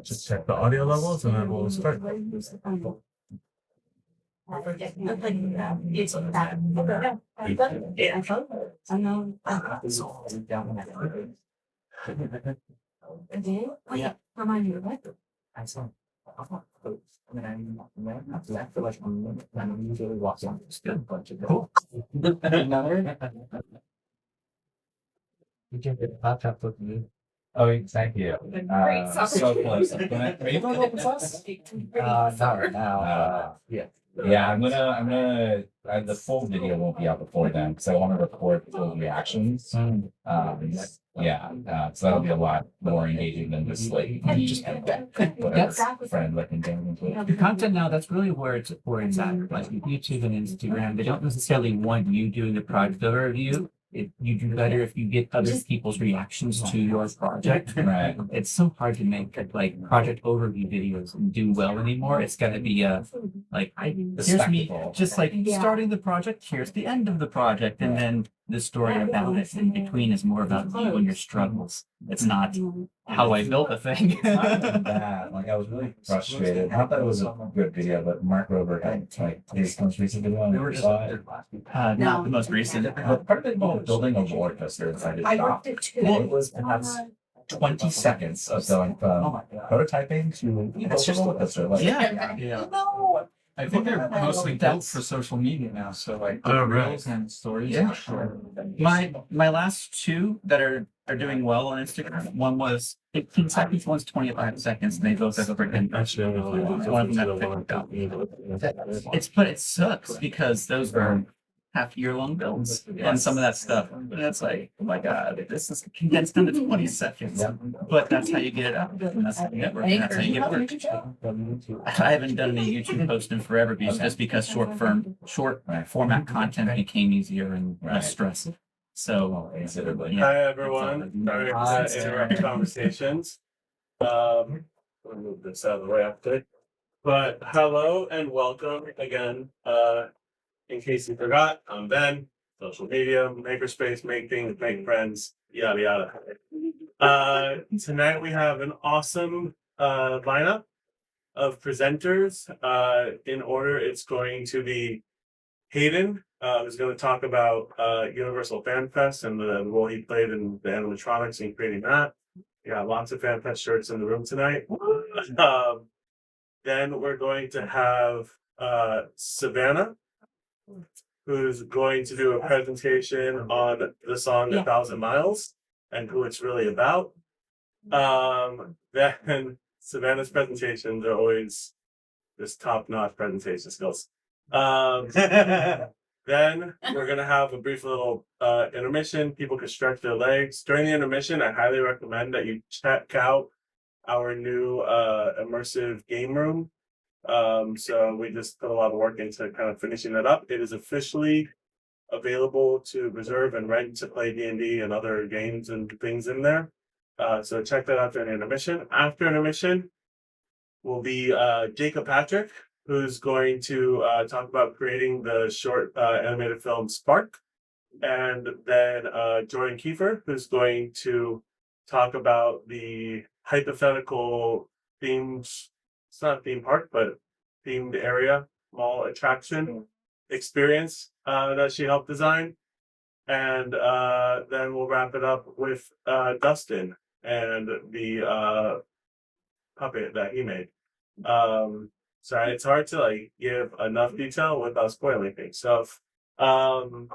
just check the audio levels and then we'll start. Yeah. Remind me of what? I saw. When I feel like I'm usually watching this good bunch of cool. Another. You can get hot chocolate with me. Oh, thank you. So close. Are you going to open sauce? Not right now. Yeah. Yeah, I'm gonna. The full video won't be out before then because I want to record full reactions. Yeah, so that'll be a lot more engaging than just like just friend looking down into it. The content now, that's really where it's at. Like YouTube and Instagram, they don't necessarily want you doing the project overview. You do better if you get other people's reactions to your project. Right. It's so hard to make like project overview videos and do well anymore. It's got to be here's me just like starting the project. Here's the end of the project, and then the story about it in between is more about you and your struggles. It's not how I built a thing. That like I was really frustrated. Not that it was a good video, but Mark Rober had like his most recent video. Not the most recent. Part of it involved building a roller coaster inside his shop. Well, it was perhaps 20 seconds of going from prototyping to it's just a roller coaster. Like, Yeah. No. I think they're mostly built for social media now, so like reels and stories. Yeah. Sure. My last two that are doing well on Instagram. One was 15 seconds, one's 25 seconds, and they both have over 10. Actually, One of them had 50. But it sucks because those are half-year-long builds and some of that stuff. And it's like, oh my god, this is condensed into 20 seconds. But that's how you get it out. And that's how you get work. And that's how you get work. I haven't done any YouTube post in forever just because short format content became easier and less stress. So Hi everyone. Sorry to interrupt conversations. I'll move this out of the way after. But hello and welcome again. In case you forgot, I'm Ben. Social media, makerspace, make things, make friends, yada yada. Tonight we have an awesome lineup of presenters. In order, it's going to be Hayden, who's going to talk about Universal Fan Fest and the role he played in the animatronics and creating that. Yeah, lots of Fan Fest shirts in the room tonight. Then we're going to have Savannah, who's going to do a presentation on the song 1,000 Miles and who it's really about. Then Savannah's presentations are always just top-notch presentation skills. Then we're gonna have a brief little intermission. People can stretch their legs. During the intermission, I highly recommend that you check out our new immersive game room. So we just put a lot of work into kind of finishing that up. It is officially available to reserve and rent to play D&D and other games and things in there. So check that out during intermission. After intermission will be Jacob Patrick, who's going to talk about creating the short animated film Spark. And then Jordan Kiefer, who's going to talk about the hypothetical themes. It's not a theme park, but themed area, mall attraction experience that she helped design. And then we'll wrap it up with Dustin and the puppet that he made. So it's hard to like give enough detail without spoiling things. So awesome.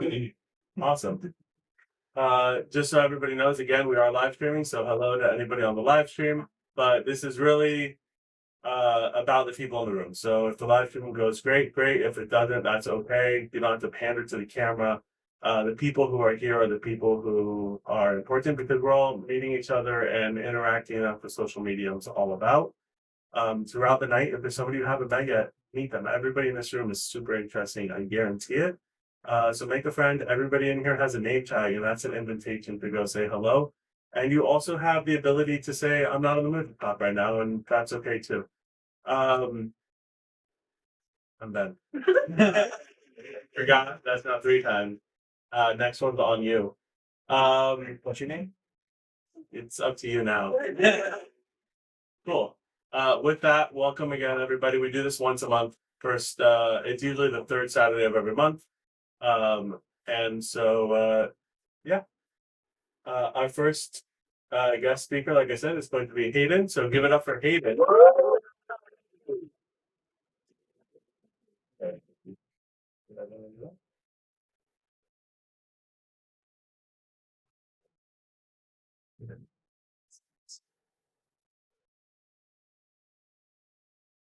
Just so everybody knows, again, we are live streaming. So hello to anybody on the live stream. But this is really about the people in the room. So if the live stream goes great. If it doesn't, that's okay. You don't have to pander to the camera. The people who are here are the people who are important because we're all meeting each other and interacting. That's what social media is all about. Throughout the night, if there's somebody you haven't met yet, meet them. Everybody in this room is super interesting. I guarantee it. So make a friend. Everybody in here has a name tag, and that's an invitation to go say hello. And you also have the ability to say, I'm not in the mood to talk right now, and that's okay too. I'm Ben. Forgot, that's not 3 times. Next one's on you. What's your name? It's up to you now. Cool. With that, welcome again, everybody. We do this once a month. First, it's usually the third Saturday of every month. And so, yeah. Our first guest speaker, like I said, is going to be Hayden. So give it up for Hayden.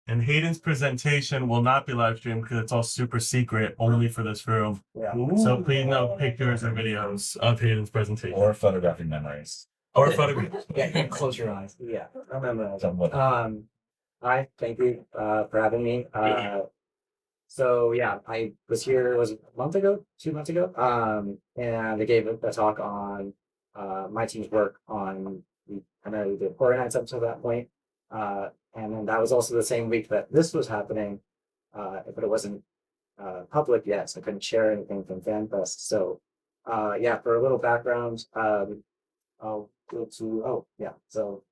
And Hayden's presentation will not be live streamed because it's all super secret, only for this room. Yeah. So please no pictures or videos of Hayden's presentation. Or photographic memories. Or photographs. Yeah, close your eyes. Yeah, I remember that. Somewhat. Hi, thank you for having me. So yeah, I was here, was it a month ago, 2 months ago? And I gave a talk on my team's work on primarily the horror nights up to that point. And then that was also the same week that this was happening, but it wasn't public yet, so I couldn't share anything from FanFest. So yeah, for a little background, I'll go to, oh yeah, so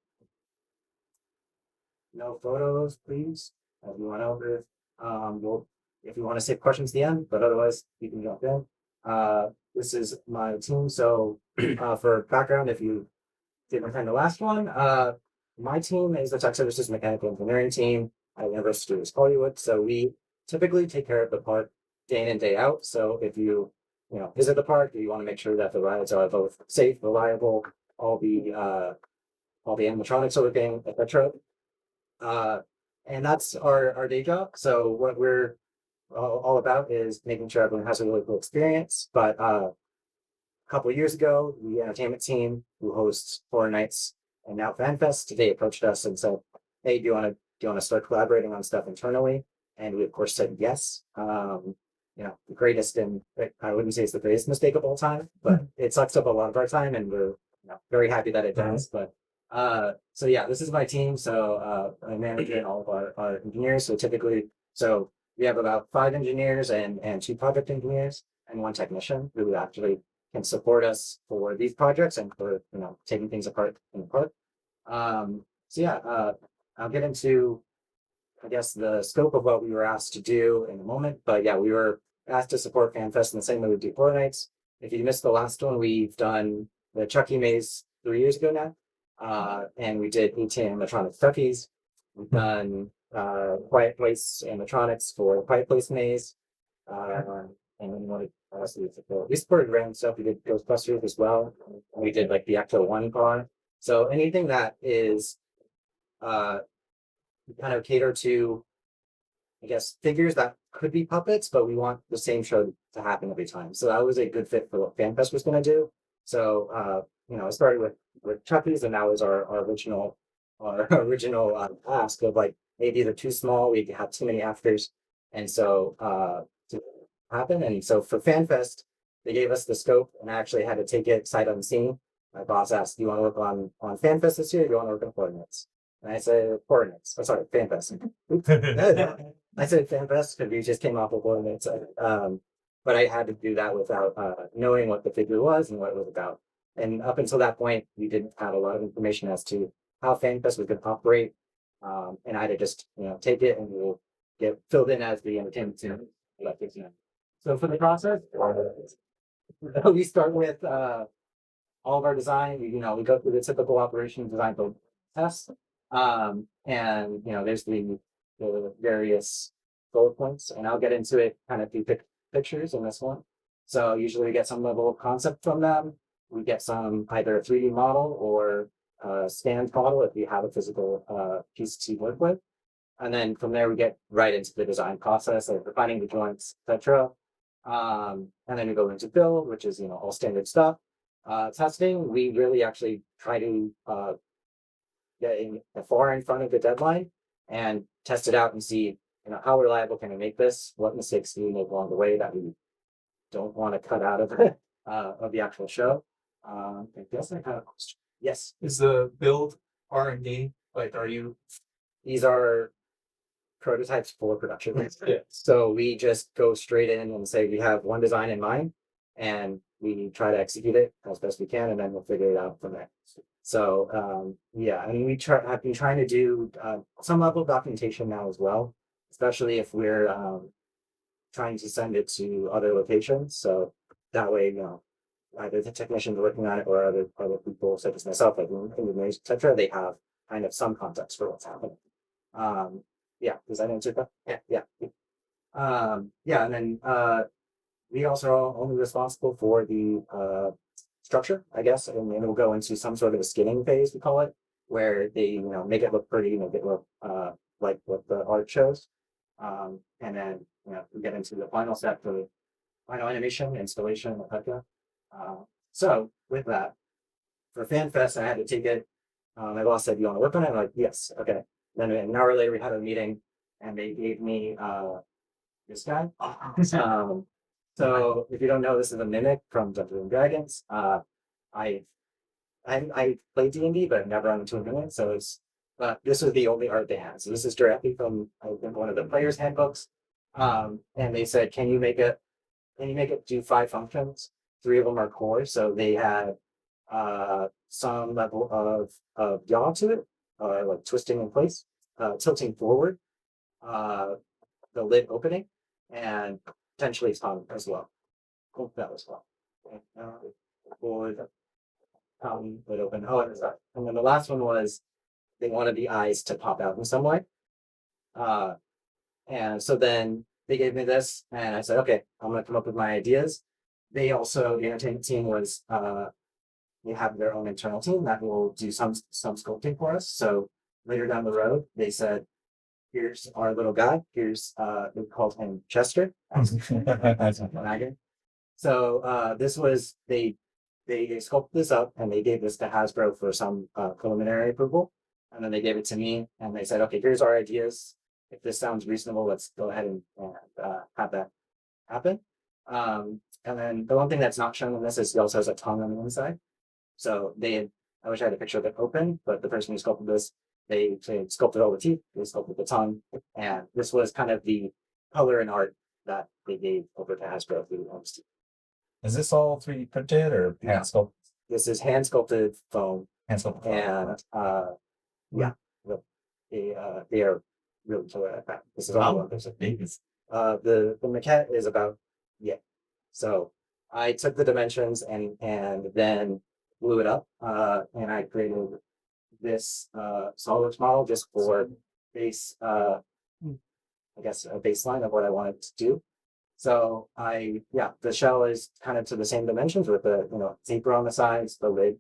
no photos, please. If you want over, we'll, if you want to save questions at the end, but otherwise you can jump in. This is my team. So for background, if you didn't attend the last one, my team is the Tech Services Mechanical Engineering team at University of Hollywood. So we typically take care of the park day in and day out. So if you visit the park, you want to make sure that the rides are both safe, reliable, all the animatronics are working, etc. And that's our day job. So what we're all about is making sure everyone has a really cool experience. But a couple of years ago, the entertainment team who hosts Horror Nights and now FanFest, they approached us and said, "Hey, do you want to start collaborating on stuff internally?" And we of course said yes. The greatest, and I wouldn't say it's the greatest mistake of all time, but it sucks up a lot of our time, and we're very happy that it does. But so yeah, this is my team. So I manage all of our engineers. So typically, we have about 5 engineers and 2 project engineers and 1 technician who actually can support us for these projects and for taking things apart in the park. So yeah, I'll get into I guess the scope of what we were asked to do in a moment. But yeah, we were asked to support FanFest in the same way we do Horror Nights. If you missed the last one, we've done the Chucky Maze 3 years ago now. And we did 18 animatronic Chuckies. We've done Quiet Place animatronics for Quiet Place Maze. And then what else did we supported random stuff. We did Ghostbusters as well. And we did like the Ecto 1 car. So anything that is kind of cater to, I guess, figures that could be puppets, but we want the same show to happen every time. So that was a good fit for what FanFest was going to do. So I started with Chucky's, and that was our original ask of like maybe they're too small, we have too many afters, and so to happen. And so for FanFest, they gave us the scope, and I actually had to take it sight unseen. My boss asked, "Do you want to work on FanFest this year? Or do you want to work on Horror Nights?" And I said Horror Nights. Oh, sorry, FanFest. I said FanFest because we just came off of Horror Nights. But I had to do that without knowing what the figure was and what it was about. And up until that point, we didn't have a lot of information as to how FanFest was going to operate. And I had to just take it, and we'll get filled in as the entertainment team. So for the process, we start with all of our design. We go through the typical operation design build test. And there's the various bullet points, and I'll get into it kind of through pictures in this one. So usually we get some level of concept from them. We get some either a 3D model or a scanned model if we have a physical piece to work with. And then from there we get right into the design process of defining the joints, etc. And then we go into build, which is all standard stuff. Testing, we really actually try to get far in front of the deadline and test it out and see how reliable can we make this, what mistakes do we make along the way that we don't want to cut out of of the actual show. I guess I have a question. Yes. Is the build R&D, like, are you? These are prototypes for production. Yeah. So we just go straight in and say we have one design in mind, and we try to execute it as best we can, and then we'll figure it out from there. So yeah, I mean, I've been trying to do some level of documentation now as well, especially if we're trying to send it to other locations. So that way, either the technicians working on it or other people such as myself, like engineers, etc., they have kind of some context for what's happening. Yeah, does that answer that? Yeah. Yeah, and then we also are only responsible for the structure, I guess, and then we'll go into some sort of a skinning phase, we call it, where they make it look pretty, make it look like what the art shows. And then we get into the final step for final animation, installation, etc. So with that, for FanFest, I had to take it. My boss said, "You want to work on it?" I'm like, "Yes, okay." Then an hour later, we had a meeting, and they gave me this guy. So if you don't know, this is a mimic from Dungeons and Dragons. I played D&D, but never run into a mimic. So this was the only art they had. So this is directly from I think one of the players' handbooks. And they said, "Can you make it? Can you make it do 5 functions? 3 of them are core." So they had some level of yaw to it, like twisting in place, tilting forward, the lid opening, and potentially tongue as well. Hope that as well. Okay, forward, tongue, lid open. Oh, and then the last one was they wanted the eyes to pop out in some way. And so then they gave me this, and I said, "Okay, I'm gonna come up with my ideas." They also, the entertainment team was they have their own internal team that will do some sculpting for us. So later down the road, they said, "Here's our little guy. Here's we called him Chester." So this was they sculpted this up and they gave this to Hasbro for some preliminary approval, and then they gave it to me and they said, "Okay, here's our ideas. If this sounds reasonable, let's go ahead and have that happen." And then the one thing that's not shown in this is he also has a tongue on the inside. So I wish I had a picture of it open, but the person who sculpted this, they sculpted all the teeth, they sculpted the tongue, and this was kind of the color and art that they gave over to Hasbro through Homes Team. Is this all 3D printed or hand sculpted? This is hand sculpted foam, Hand sculpted. and yeah, they are really killer at that. This is all one person. The maquette is about so I took the dimensions and then blew it up, and I created this SolidWorks model just for base I guess a baseline of what I wanted to do. So the shell is kind of to the same dimensions with the taper on the sides, the lid,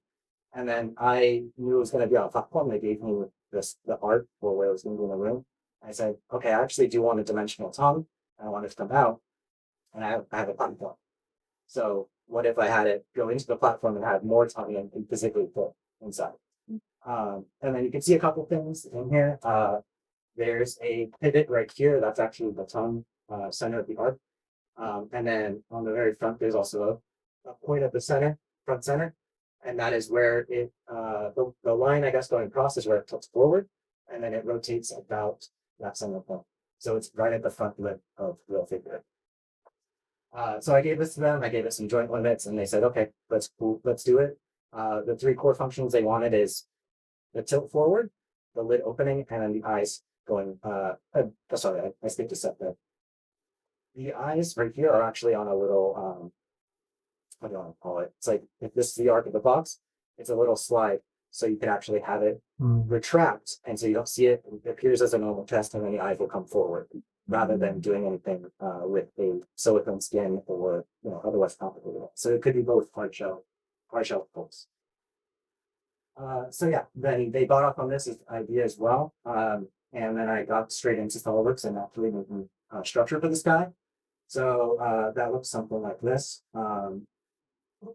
and then I knew it was going to be on a platform. They gave me the art for where it was going to be in the room. I said, "Okay, I actually do want a dimensional tongue. I want it to come out, and I have a platform. So what if I had it go into the platform and have more tongue and physically fit inside?" And then you can see a couple things in here. There's a pivot right here. That's actually the tongue center of the arc. And then on the very front, there's also a point at the front center. And that is where the line, I guess, going across is where it tilts forward. And then it rotates about that center point. So it's right at the front lip of the figure. So I gave this to them. I gave it some joint limits, and they said, "Okay, let's do it." The 3 core functions they wanted is the tilt forward, the lid opening, and then the eyes going. Sorry, I skipped a step there. The eyes right here are actually on a little what do you want to call it? It's like if this is the arc of the box, it's a little slide, so you can actually have it retract, and so you don't see it. It appears as a normal chest, and then the eyes will come forward, rather than doing anything with a silicone skin or otherwise complicated. So it could be both hard shell folks. So yeah, then they bought off on this idea as well, and then I got straight into SolidWorks and actually making a structure for this guy. So that looks something like this,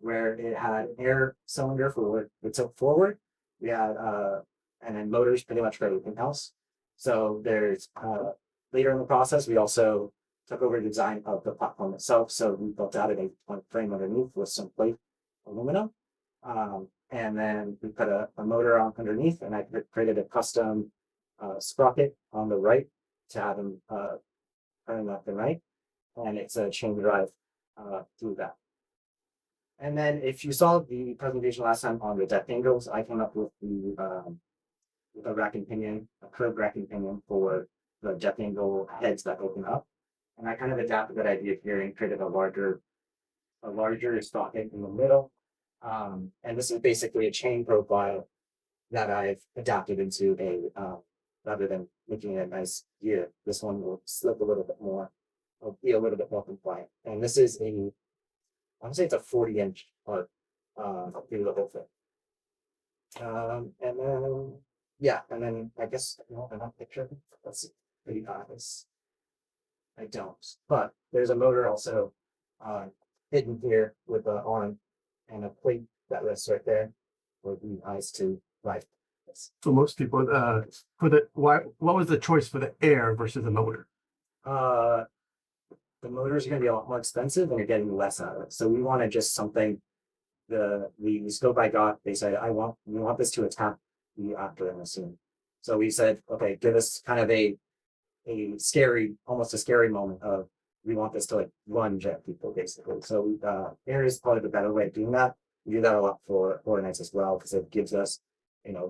where it had air cylinder for the tilt forward. We had and then motors pretty much for everything else. So there's later in the process, we also took over the design of the platform itself. So we built out an 8-point frame underneath with some plate aluminum. And then we put a motor on underneath, and I created a custom sprocket on the right to have them turn left and right. And it's a chain drive through that. And then if you saw the presentation last time on the depth angles, I came up with with a rack and pinion, a curved rack and pinion for the depth angle heads that open up. And I kind of adapted that idea here and created a larger socket in the middle. And this is basically a chain profile that I've adapted into rather than making it a nice gear, this one will slip a little bit more, will be a little bit more compliant. And this is I would say it's a 40-inch part through the whole thing. And then, yeah, and then I guess I don't have a picture. Let's see, maybe eyes. I don't, but there's a motor also hidden here with the arm and a plate that rests right there for the eyes to ride. For most people, what was the choice for the air versus the motor? The motors are going to be a lot more expensive and you're getting less out of it. So we wanted just something. The scope I got, they said, we want this to attack the actor in the scene. So we said, okay, give us kind of a scary, almost a scary moment of we want this to like lunge at people basically. So air is probably the better way of doing that. We do that a lot for Horror Nights as well because it gives us,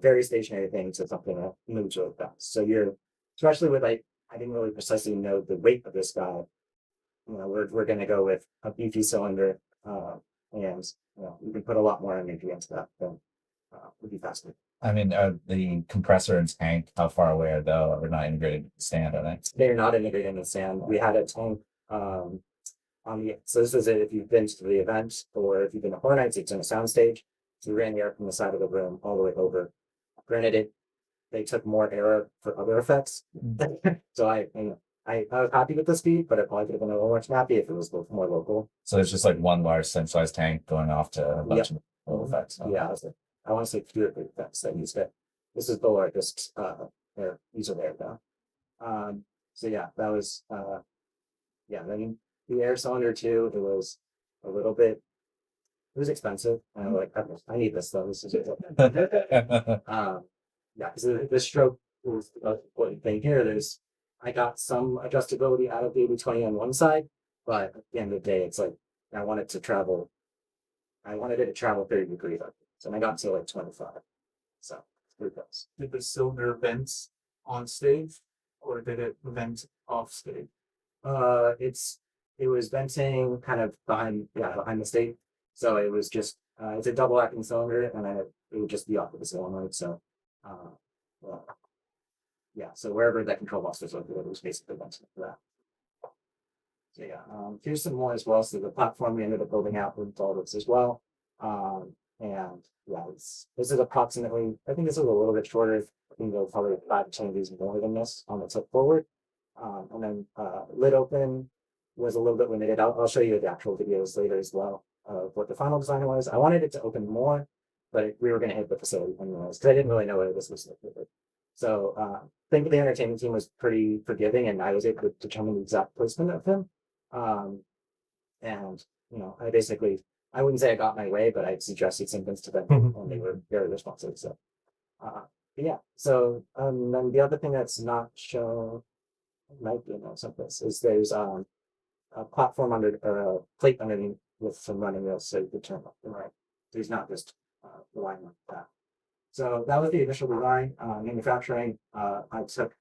very stationary thing to something that moves really fast. So especially with I didn't really precisely know the weight of this guy. We're going to go with a beefy cylinder, and we can put a lot more energy into that than would be faster. I mean, the compressor and tank, how far away are they? They're not integrated in the stand, are they? They're not integrated in the stand. We had a tank so this is it if you've been to the event or if you've been to Horror Nights, it's in a sound stage. So we ran the air from the side of the room all the way over. Granted, they took more air for other effects. So I was happy with the speed, but it probably could have been a little more snappy if it was a little more local. So it's just like one large centralized tank going off to a bunch of little effects. Okay. Yeah, I want to say fewer effects that used it. This is the largest air user there though. So yeah, that was then the air cylinder too, it was a little bit, it was expensive. And I'm like, I need this though. This is it. Yeah, because the stroke was what thing here. I got some adjustability out of the 80/20 on one side, but at the end of the day, it's like I wanted it to travel 30 degrees. So I got to like 25. So it's pretty close. Did the cylinder vent on stage or did it vent off stage? It was venting kind of behind the stage. So it was just it's a double acting cylinder and it would just be off of the solenoid. So so wherever that control box was located, it was basically venting for that. So here's some more as well. So the platform we ended up building out with all this as well. This is approximately, I think this is a little bit shorter. I think there'll probably 5 changes more than this on the tip forward. And then lid open was a little bit limited. I'll show you the actual videos later as well of what the final design was. I wanted it to open more, but we were going to hit the facility anyways because I didn't really know where this was located. So I think the entertainment team was pretty forgiving and I was able to determine the exact placement of him. I wouldn't say I got my way, but I suggested some things to them and they were very responsive. So then the other thing that's not shown might be in someplace is there's a platform under or a plate underneath with some running wheels so you could turn left and right. So he's not just relying on that. So that was the initial design. Manufacturing, I took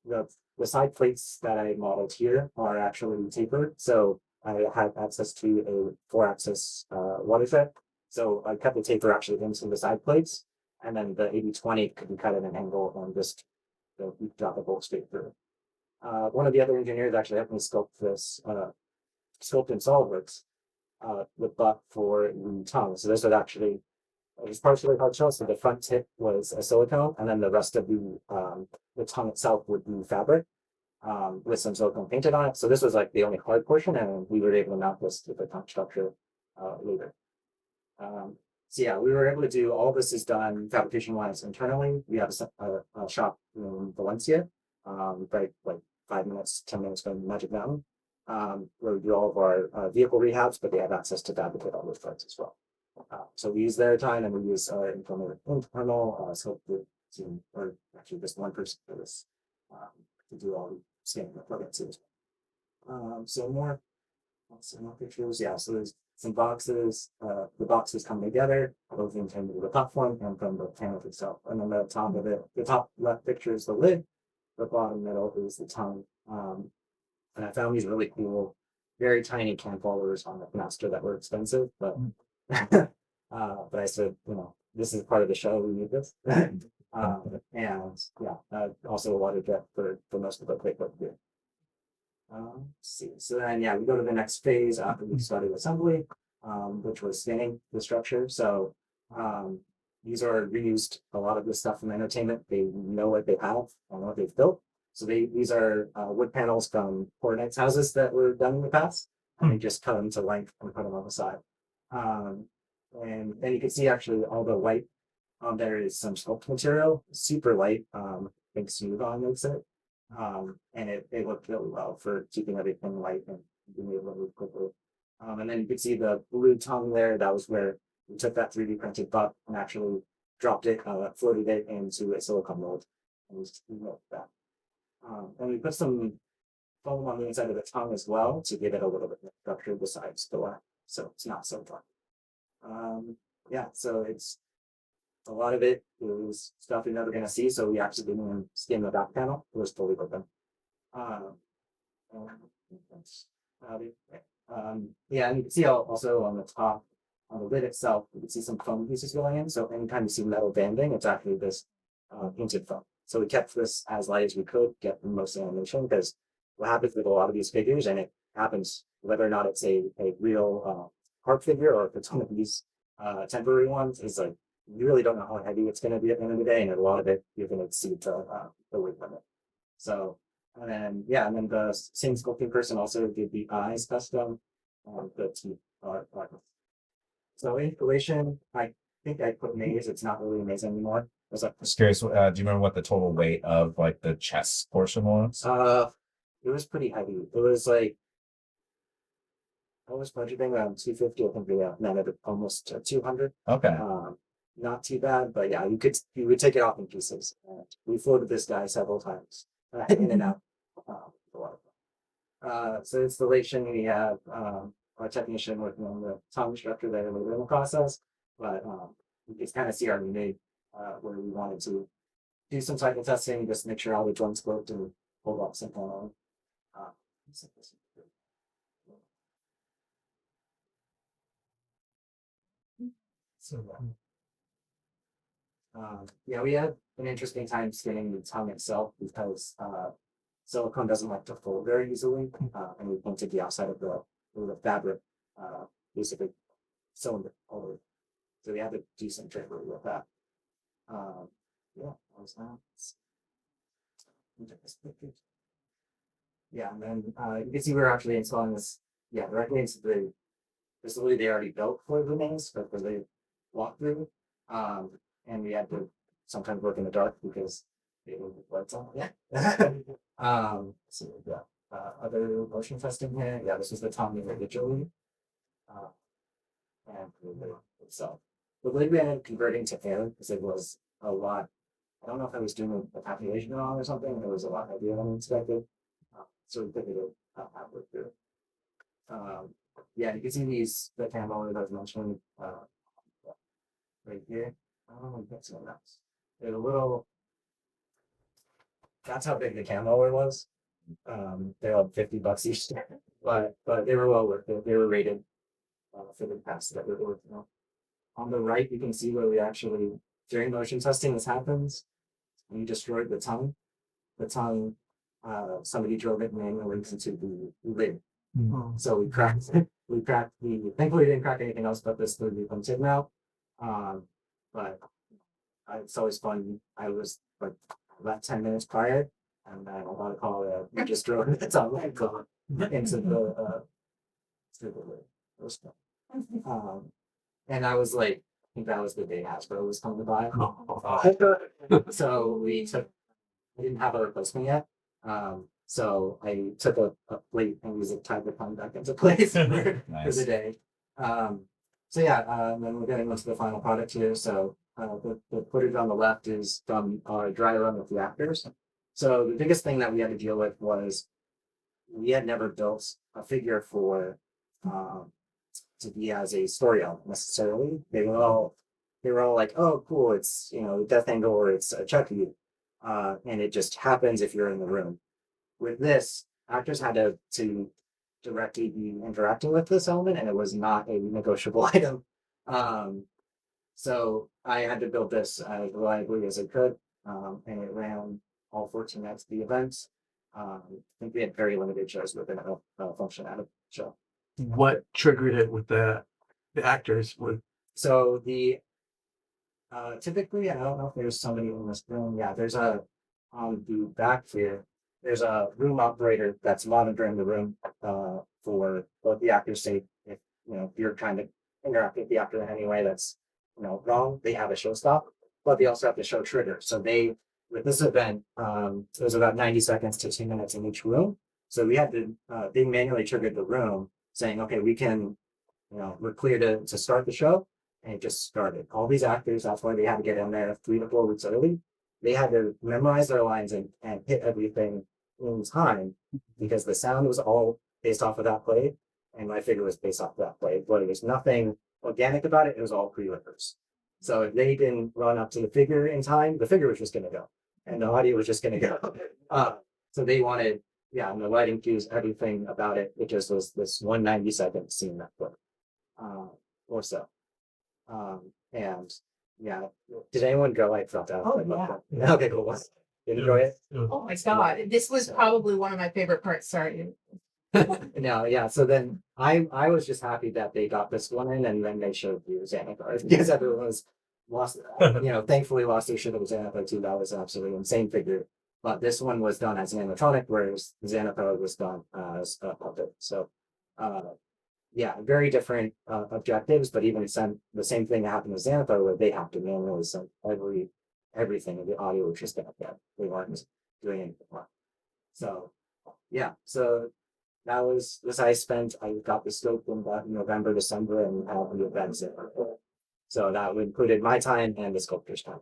the side plates that I modeled here are actually tapered. So I had access to a 4-axis watershed. So I cut the taper actually into the side plates. And then the 80/20 could be cut at an angle and just drop a bolt straight through. One of the other engineers actually helped me sculpt in SolidWorks the butt for the tongue. So this was partially hard shell. So the front tip was a silicone, and then the rest of the tongue itself would be fabric with some silicone painted on it. So this was like the only hard portion, and we were able to mount this to the tongue structure later. We were able to do all this is done fabrication wise internally. We have a shop in Valencia, right like 5 minutes, 10 minutes from Magic Mountain, where we do all of our vehicle rehabs, but they have access to fabricate all those parts as well. So we use their time and we use our internal scope team, or actually just one person for this to do all the scanning of programs. Some more pictures. So there's some boxes. The boxes come together, both in terms of the platform and from the panel itself. And then the top of it, the top left picture is the lid, the bottom middle is the tongue. And I found these really cool, very tiny can followers on the master that were expensive, but but I said, this is part of the show. We need this. And yeah, also wanted to get for most of the paper here. Let's see. So then, yeah, we go to the next phase after we started assembly, which was scanning the structure. So these are reused. A lot of this stuff from entertainment. They know what they have and what they've built. So these are wood panels from Fortnite's houses that were done in the past. And they just cut them to length and put them on the side. And then you can see actually all the white on there is some sculpt material, super light. I think Smooth On makes it. And it worked really well for keeping everything light and being able to move quickly. And then you could see the blue tongue there. That was where we took that 3D printed butt and actually dropped it, floated it into a silicone mold, and we built that. And we put some foam on the inside of the tongue as well to give it a little bit more structure besides the left, so it's not so dark. Yeah, so it's a lot of it is stuff you're never gonna see. So we actually didn't even skin the back panel; it was fully open. Yeah, and you can see also on the top, on the lid itself, you can see some foam pieces going in. So anytime you see metal banding, it's actually this painted foam. So we kept this as light as we could, get the most animation, because what happens with a lot of these figures, and it happens whether or not it's a real harp figure or if it's one of these temporary ones, is like you really don't know how heavy it's going to be at the end of the day, and a lot of it you're going to exceed the weight limit. So and then the same sculpting person also did the eyes custom, the teeth are. So installation, I think I put maze. It's not really a maze anymore. It was like Just curious, do you remember what the total weight of like the chest portion was? it was pretty heavy. It was like I was budgeting around 250. I think we netted almost 200. Okay. Not too bad, but yeah, you would take it off in pieces. We floated this guy several times in and out. So installation, we have our technician working on the tongue structure there in the ribbon process, but you can kind of see our made where we wanted to do some cycle testing, just make sure all the joints worked and hold up simple. Yeah, we had an interesting time skinning the tongue itself because silicone doesn't like to fold very easily, and we painted the outside of the fabric, basically cylinder all the way. So we had to do some trickery with that. Yeah, that was that. Yeah, and then you can see we're actually installing this, directly into the facility they already built for the maze, but for the walkthrough. And we had to sometimes work in the dark because they didn't have lights on. Yeah. So yeah, other motion testing here. Yeah, this is the tongue individually. And the lid itself. The lid we ended up converting to air because it was a lot. I don't know if I was doing the population wrong or something. It was a lot heavier than expected. So we figured it out halfway through. Yeah, you can see the camo that I was mentioning right here. Oh, that's so nice. They're a little. That's how big the camo was. They're like $50 each, but they were well worth it. They were rated for the pass that we were working on. On the right, you can see where we actually during motion testing this happens. We destroyed the tongue. The tongue, somebody drove it manually into the lid. Mm-hmm. So we cracked it. Thankfully we didn't crack anything else but this 3D printed now. But it's always fun. I was like about 10 minutes prior, and then I got a call that we just drove it on my car into the lid. It was fun. And I was like, I think that was the day Hasbro was coming by. So I didn't have a replacement yet. So I took a plate and used it tied the tongue back into place for the day. So yeah, and then we're getting into the final product here. So the footage on the left is from our dry run with reactors. So the biggest thing that we had to deal with was we had never built a figure for to be as a story element necessarily. They were all like, oh, cool, it's Death Angle or it's a Chucky, and it just happens if you're in the room. With this, actors had to directly be interacting with this element, and it was not a negotiable item. So I had to build this as reliably as I could, and it ran all 14 nights of the events. I think we had very limited shows within a function out of show. What triggered it with the actors? With So the typically, I don't know if there's somebody in this room. Yeah, there's on the back here. There's a room operator that's monitoring the room for both the actors' sake. If you're trying to interact with the actor in any way that's wrong, they have a show stop, but they also have to show trigger. So with this event, it was about 90 seconds to 2 minutes in each room. So we had to they manually triggered the room saying, okay, we can, we're clear to start the show. And it just started. All these actors, that's why they had to get in there 3 to 4 weeks early. They had to memorize their lines and hit everything in time because the sound was all based off of that play. And my figure was based off of that play. But there was nothing organic about it. It was all pre-rehearsed. So if they didn't run up to the figure in time, the figure was just going to go. And the audio was just going to go. So they wanted, and the lighting cues, everything about it. It just was this 190-second scene that put or so. And did anyone go? I felt out. Oh, yeah. Okay, cool. Did you enjoy it? Oh my God, this was probably one of my favorite parts. Sorry. No, yeah. So then I was just happy that they got this one in, and then they showed the Xanathar because everyone was lost. Thankfully lost their shit. It was Xanathar 2. That was absolutely insane figure. But this one was done as an animatronic, whereas Xanathar was done as a puppet. So, very different objectives, but even the same thing that happened with Xanathar, where they have to manually send everything of the audio was just like that. They weren't doing anything more. So, so that was this. I got the scope in November, December, and had the events in April. So that included my time and the sculptor's time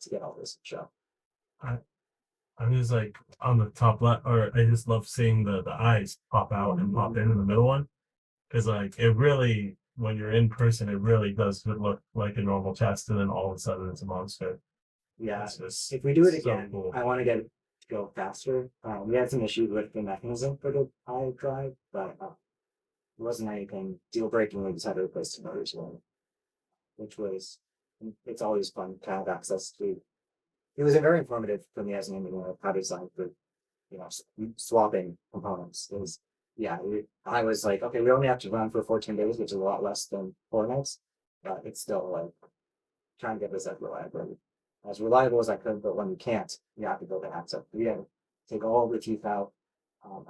to get all this show. I'm just like on the top left, or I just love seeing the eyes pop out and pop in the middle one. Because like it really, when you're in person, it really does look like a normal chest, and then all of a sudden it's a monster. Yeah, It's just if we do it so again, cool. I want to get it to go faster. We had some issues with the mechanism for the eye drive, but it wasn't anything deal breaking. We just had to replace the motors, it's always fun to have access to. It was very informative for me as an engineer of how to design for swapping components. I was like, okay, we only have to run for 14 days, which is a lot less than 4 nights, but it's still like trying to get this as reliable as I could. But when you can't, you have to build an access. We had to take all the teeth out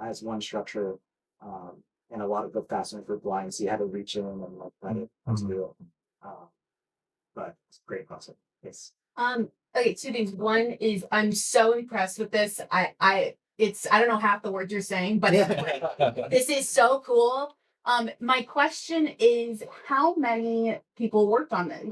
as one structure, and a lot of the fasteners were blind, so you had to reach in and like let it undo it. But it's a great process. Yes. Okay, 2 things. One is I'm so impressed with this. I don't know half the words you're saying, but this is so cool. My question is, how many people worked on it?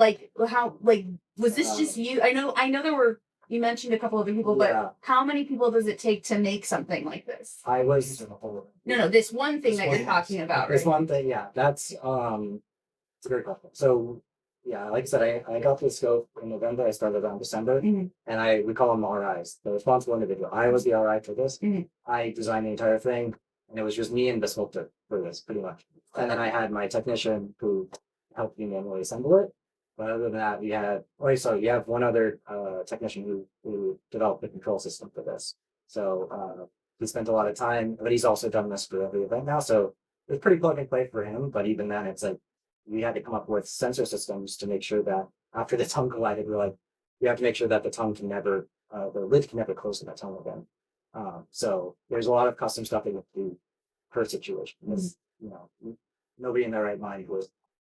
Was this just you? I know there were, you mentioned a couple other people, but how many people does it take to make something like this? No, this one thing that you're talking about. This right? one thing, that's it's a great question. So like I said, I got the scope in November. I started around December, and we call them RIs, the responsible individual. I was the RI for this. I designed the entire thing, and it was just me and the sculptor for this, pretty much. And then I had my technician who helped me manually assemble it. But other than that, you have one other technician who developed the control system for this. So he spent a lot of time, but he's also done this for every event now. So it's pretty plug and play for him. But even then, it's like we had to come up with sensor systems to make sure that after the tongue collided, we have to make sure that the lid can never close to that tongue again. So there's a lot of custom stuff that you have to do per situation. Because, nobody in their right mind would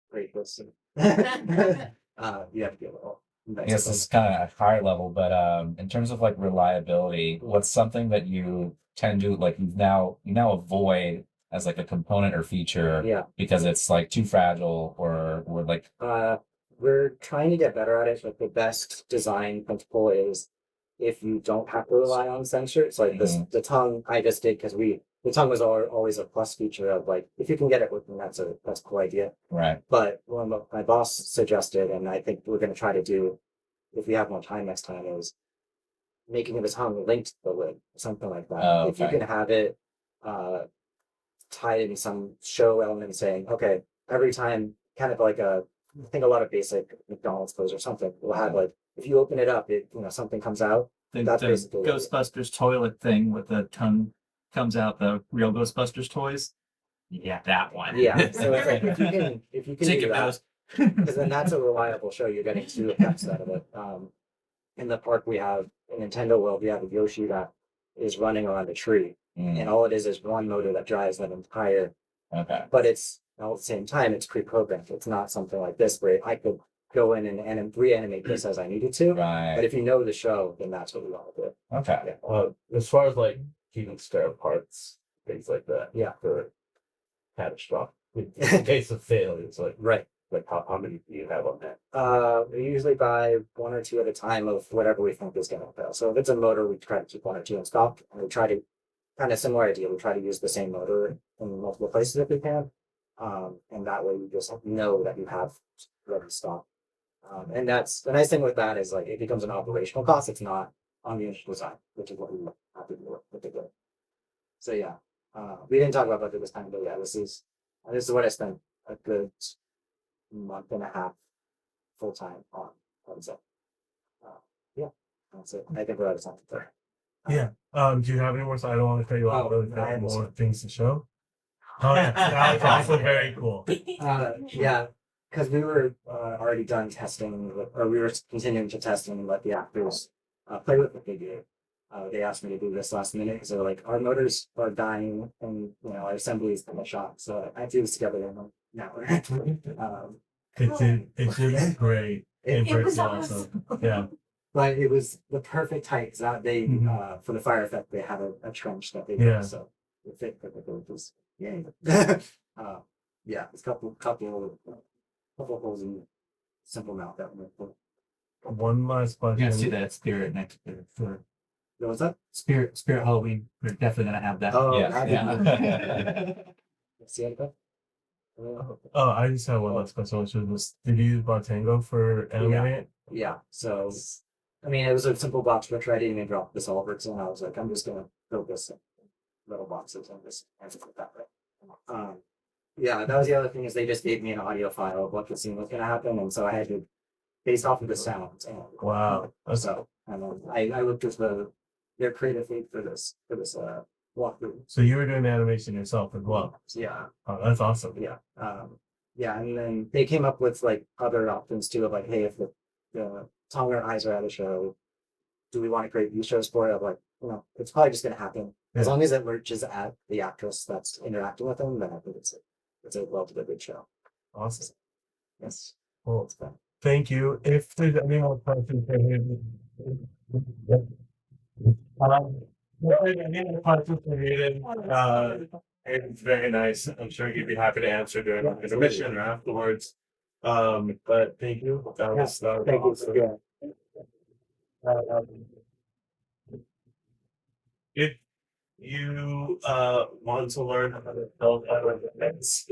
create this. You have to be able to. I guess this is kind of higher level, but in terms of like reliability, what's something that you tend to like you now avoid as like a component or feature because it's like too fragile or like we're trying to get better at it, but the best design principle is if you don't have to rely on sensors, like the tongue I just did because the tongue was always a plus feature of like, if you can get it working, that's a cool idea. Right. But what my boss suggested, and I think we're going to try to do if we have more time next time, is making the tongue linked to the lid, something like that. Oh, If you okay. can have it tied in some show element saying, okay, every time, kind of like I think a lot of basic McDonald's clothes or something will have like, if you open it up, something comes out. The, That's the basically it. Ghostbusters toilet thing with the tongue comes out, the real Ghostbusters toys. Yeah, that one. Yeah. So it's like if you can do Jacob that, knows. because then that's a reliable show. You're getting two effects out of it. In the park, we have in Nintendo World, we have a Yoshi that is running around a tree, Mm, and all it is one motor that drives that entire. okay. But it's all at the same time, it's pre-programmed. It's not something like this where I could go in and reanimate this as I needed to. But Right. if you know the show, then that's what we want to do. Okay. As far as like keeping spare parts, things like that. Yeah. For catastrophic. In case of failures, Right. like how many do you have on that? We usually buy one or two at a time of whatever we think is going to fail. So if it's a motor, we try to keep one or two in stock, and we try to kind of similar idea. We try to use the same motor in multiple places if we can, and that way you just know that you have ready stock. And that's the nice thing with that is like it becomes an operational cost. It's not on the initial design, which is what we have to do with the good. So yeah, we didn't talk about budget this time, but yeah, this is what I spent a good month and a half full time on. So, yeah, that's it. I think we're out of time there. Yeah. Do you have any more? So I don't want to cut you off. Oh, Really I have more things to show. Oh yeah, that was also very cool. Yeah, because we were already done testing, or we were continuing to test and let the actors play with what they do. They asked me to do this last minute because they're like, our motors are dying and our assembly is in the shop. So I do this together in an hour. It did great. It In was person awesome. also. Yeah. But it was the perfect height because they Mhm. for the fire effect they had a trench that they Yeah. did, so it fit perfectly. It was yay. Yeah, it's couple holes in simple mouth that went. One last You're gonna see question. that spirit next to it for What's that? Spirit Halloween. We're definitely gonna have that. Oh, Yeah, that'd yeah. be see it, Beth? Oh, I just have one last question, which was, did you use Bartango for animating it? Yeah, so I mean, it was a simple box picture. I didn't even drop the solvers in. I was like, I'm just gonna build this in little boxes and just answer it that way. Yeah, that was the other thing is they just gave me an audio file of what the scene was gonna happen, and so I had to based off of the sounds. And Wow. That's so and then I looked at their creative lead for this walkthrough. so you were doing the animation yourself as well. So, yeah, Oh, that's awesome. yeah, yeah, and then they came up with like other options too of like, hey, if the tongue or eyes are at a show, do we want to create these shows for it? Of like, it's probably just gonna happen as Yeah. long as it lurches at the actress that's interacting with them. Then I think it's a well-delivered show. Awesome. Yes, Well, it's fun. thank you. If there's any more questions for him. If there's any more questions for Hayden, it's very nice. I'm sure he'd be happy to answer during the intermission or afterwards. But thank you. That was Thank you. awesome. Yeah. If you want to learn how to build it's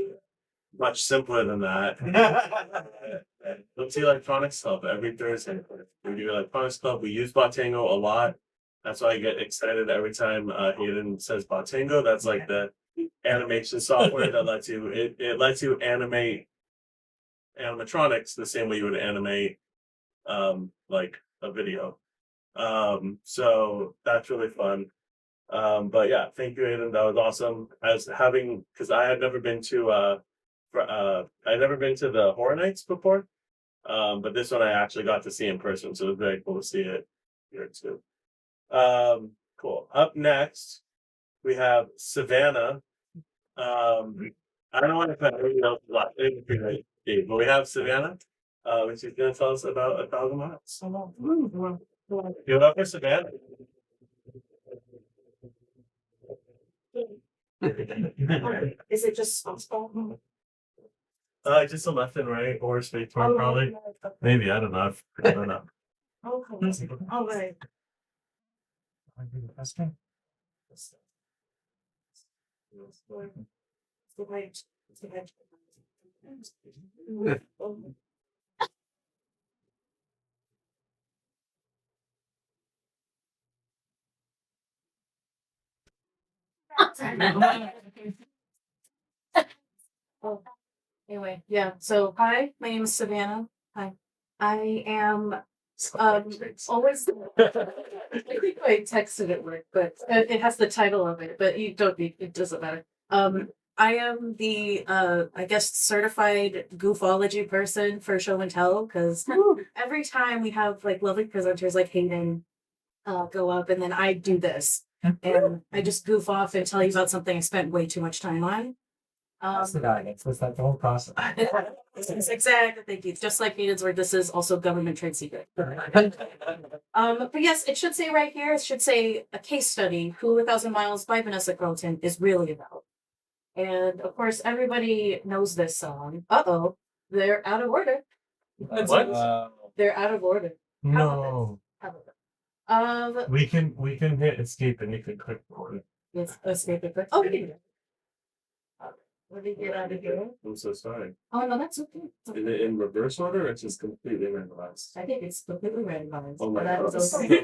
much simpler than that. Look to Electronics Club every Thursday. We do Electronics Club. We use Botango a lot. That's why I get excited every time Hayden says Botango. That's like the animation software that lets you it lets you animate animatronics the same way you would animate like a video. So that's really fun. But yeah, thank you, Aiden. That was awesome. Because I had never been to I'd never been to the Horror Nights before. But this one I actually got to see in person, so it was very cool to see it here too. Cool. Up next, we have Savannah. I don't know if everyone else is last name, but we have Savannah. And she's gonna tell us about 1,000 Miles. Give it up for Savannah. Is it just softball? Just the left and right or space bar probably. Maybe I don't know. I don't know. Okay, all right. Anyway, yeah, so hi, my name is Savannah. Hi. I am always I think I texted at work, but it has the title of it, but you don't need it doesn't matter. I am the I guess certified goofology person for show and tell because every time we have like lovely presenters like Hayden go up and then I do this and I just goof off and tell you about something I spent way too much time on. That's the guy. It's like the whole process. It's exactly, thank you. Just like Hayden's word, this is also government trade secret. But yes, it should say right here, it should say a case study, Who 1,000 Miles by Vanessa Carlton is really about. And of course, everybody knows this song. Uh-oh, they're out of order. What? They're out of order. No. How about that? We can hit escape and you can click for it. It's escape it. Oh, okay. Let me get out of here. I'm so sorry. Oh, no, that's okay. Is it in reverse order or it's just completely randomized? I think it's completely randomized. Oh my but god. that's okay.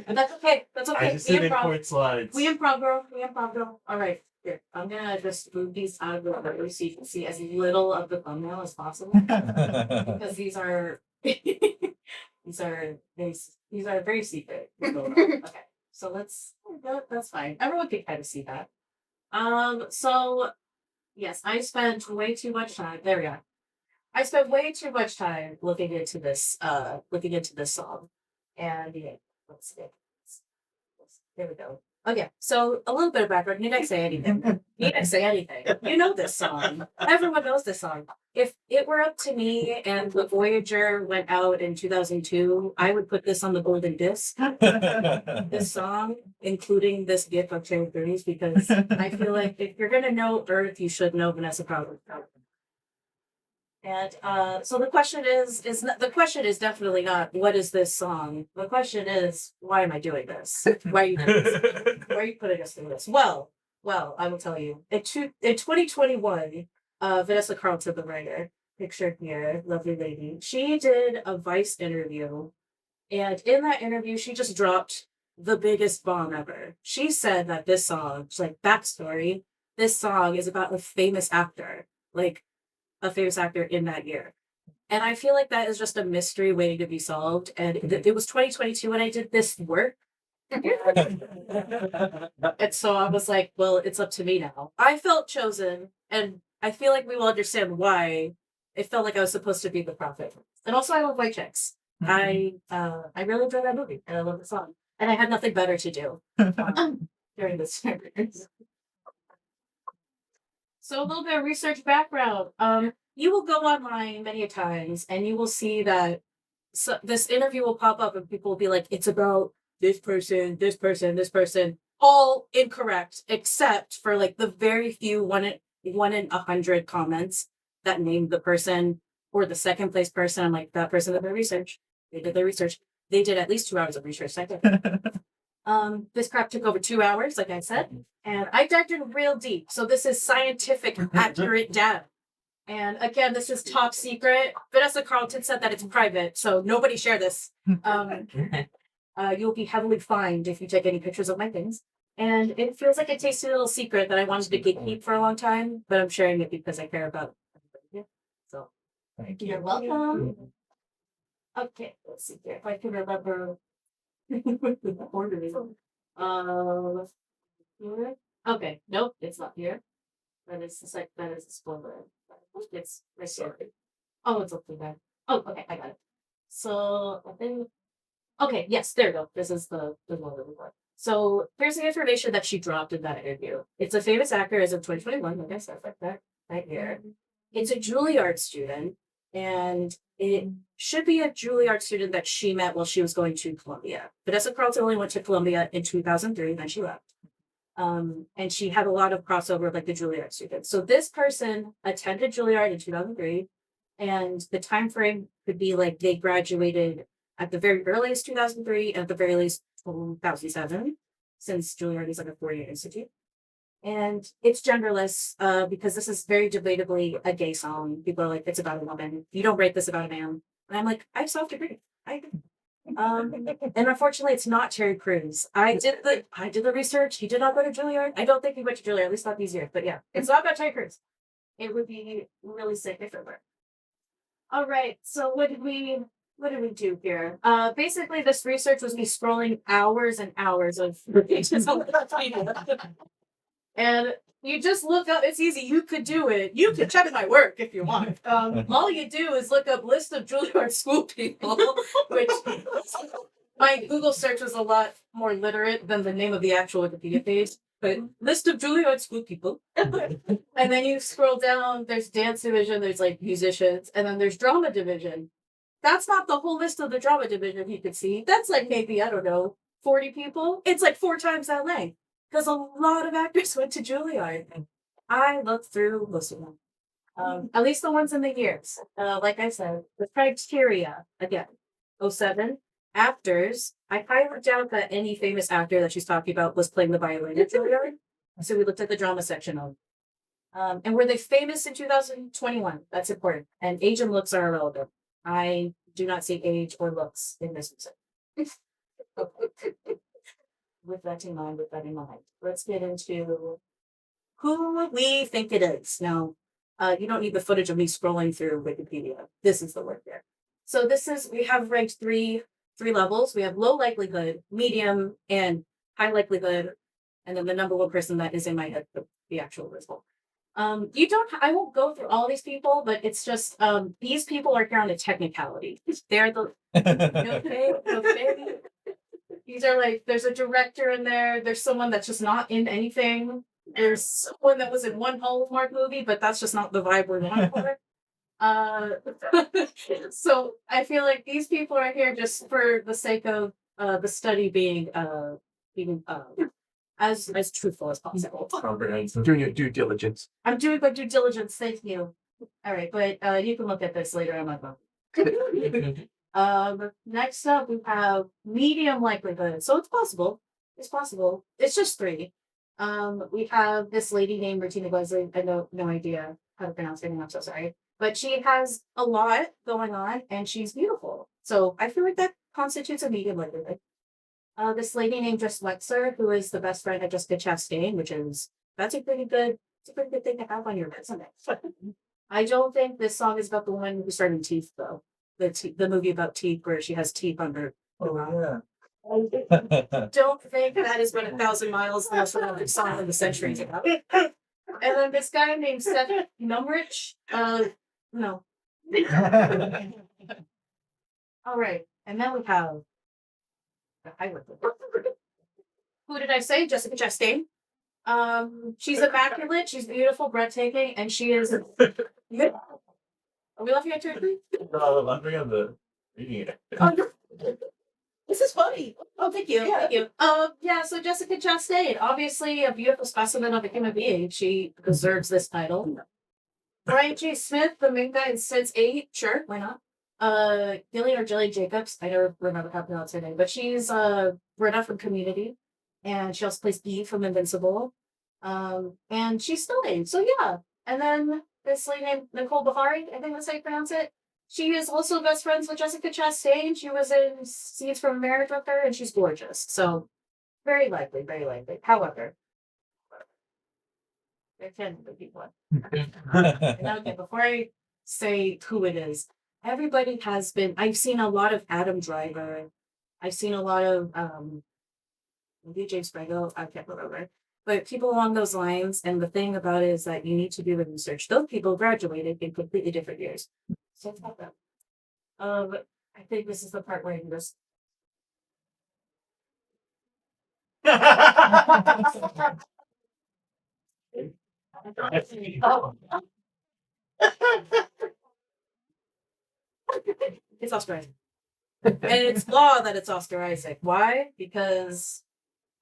But that's okay. That's okay. I just did improv. import slides. We improv, girl. We improv, girl. All right. Here. I'm gonna just move these out of the way so you can see as little of the thumbnail as possible because these are these are very secret. Okay. So that's fine. Everyone can kind of see that. So yes, I spent way too much time. There we go. I spent way too much time looking into this song. And yeah, let's see. There we go. Okay, so a little bit of background. You didn't say anything. You didn't say anything. You know this song. Everyone knows this song. If it were up to me and the Voyager went out in 2002, I would put this on the golden disc. This song, including this GIF of Cherry 30s, because I feel like if you're gonna know Earth, you should know Vanessa Carlton. And so the question the question is definitely not what is this song. The question is why am I doing this? Why are you doing this? Why are you putting us through this? Well, I will tell you. In 2021, Vanessa Carlton, the writer, pictured here, lovely lady, she did a Vice interview, and in that interview, she just dropped the biggest bomb ever. She said that this song, like backstory, this song is about a famous actor, like a famous actor in that year. And I feel like that is just a mystery waiting to be solved. And it was 2022 when I did this work. And so I was like, well, it's up to me now. I felt chosen, and I feel like we will understand why it felt like I was supposed to be the prophet. And also I love white chicks. I really enjoyed that movie and I love the song. And I had nothing better to do during this experience. So a little bit of research background. You will go online many times and you will see that this interview will pop up and people will be like, it's about this person, this person, this person, all incorrect, except for like the very few one in 100 comments that named the person or the second place person. I'm like, that person did their research. They did their research. They did at least 2 hours of research. I did. This crap took over 2 hours, like I said, and I dug in real deep. So this is scientific, accurate data. And again, this is top secret. Vanessa Carlton said that it's private, so nobody share this. You'll be heavily fined if you take any pictures of my things. And it feels like a tasty little secret that I wanted to gatekeep for a long time, but I'm sharing it because I care about everybody. So Thank you're welcome. Okay, let's see here if I can remember. Here. Okay, nope, it's not here. That is the spoiler. It's right here. Oh, it's up there. Oh, okay, I got it. So I think okay, yes, there we go. This is the one that we want. So here's the information that she dropped in that interview. It's a famous actor as of 2021, like I said, like that right here. It's a Juilliard student, and it should be a Juilliard student that she met while she was going to Columbia. Vanessa Carlton only went to Columbia in 2003, then she left. And she had a lot of crossover with like the Juilliard students. So this person attended Juilliard in 2003, and the time frame could be like they graduated at the very earliest 2003 and at the very least 2007, since Juilliard is like a 4-year institute. And it's genderless, because this is very debatably a gay song. People are like, it's about a woman. You don't write this about a man. And I'm like, I soft agree. I agree. And unfortunately, it's not Terry Crews. I did the research. He did not go to Juilliard. I don't think he went to Juilliard, at least not these years. But yeah, it's not about Terry Crews. It would be really sick if it were. All right. So what did we do here? Basically, this research was me scrolling hours and hours of pages on Wikipedia. And you just look up, it's easy, you could do it. You could check my work if you want. All you do is look up list of Juilliard school people, which my Google search was a lot more literate than the name of the actual Wikipedia page. But list of Juilliard school people. And then you scroll down, there's dance division, there's like musicians, and then there's drama division. That's not the whole list of the drama division you could see. That's like maybe, I don't know, 40 people. It's like 4 times that length. Because a lot of actors went to Juilliard. I looked through most of them. At least the ones in the years. Like I said, the criteria, again, 07, actors. I highly doubt that any famous actor that she's talking about was playing the violin at Juilliard. So we looked at the drama section of. And were they famous in 2021? That's important. And age and looks are irrelevant. I do not see age or looks in this music. With that in mind, let's get into who we think it is. Now, you don't need the footage of me scrolling through Wikipedia. This is the work there. So we have ranked three levels. We have low likelihood, medium, and high likelihood. And then the number one person that is in my head, the actual result. I won't go through all these people, but it's just, these people are here on a technicality. They're the, okay. These are like, there's a director in there. There's someone that's just not in anything. There's someone that was in one Hallmark movie, but that's just not the vibe we're going for. So I feel like these people are here just for the sake of the study being as truthful as possible. Doing your due diligence. I'm doing my due diligence. Thank you. All right, but you can look at this later on my phone. Next up, we have medium likelihood. So it's possible. It's possible. It's just 3. We have this lady named Martina Glesley. I know no idea how to pronounce her name. I'm so sorry. But she has a lot going on and she's beautiful. So I feel like that constitutes a medium likelihood. This lady named Jess Wexler, who is the best friend of Jessica Chastain, that's a pretty good thing to have on your resume. I don't think this song is about the woman who started Teeth, though. The movie about teeth where she has teeth on her. Oh, I don't think that is what 1,000 Miles the most romantic song of the century is about. And then this guy named Seth Numrich. No. All right. And then we have who did I say? Jessica Chastain. She's immaculate, she's beautiful, breathtaking, and she is Are we laughing at Turkey? No, I'm laughing at the reading it. Oh, this is funny. Oh, thank you. Yeah. Thank you. Yeah, so Jessica Chastain, obviously a beautiful specimen of a human being. She deserves this title. Brian J. Smith, the main guy in Sense8, sure, why not? Gillian or Jillian Jacobs, I never remember how to pronounce her name, but she's Britta from Community, and she also plays Eve from Invincible. And she's stunning. So yeah. And then this lady named Nicole Bahari, I think that's how you pronounce it. She is also best friends with Jessica Chastain. She was in Scenes from Marriage with her, and she's gorgeous. So very likely, very likely. However, there can be one. And okay, before I say who it is, everybody has been. I've seen a lot of Adam Driver. I've seen a lot of maybe James Franco. I can't remember. But people along those lines, and the thing about it is that you need to do the research. Those people graduated in completely different years. So it's not that. I think this is the part where you just. It's Oscar Isaac. And it's law that it's Oscar Isaac. Why? Because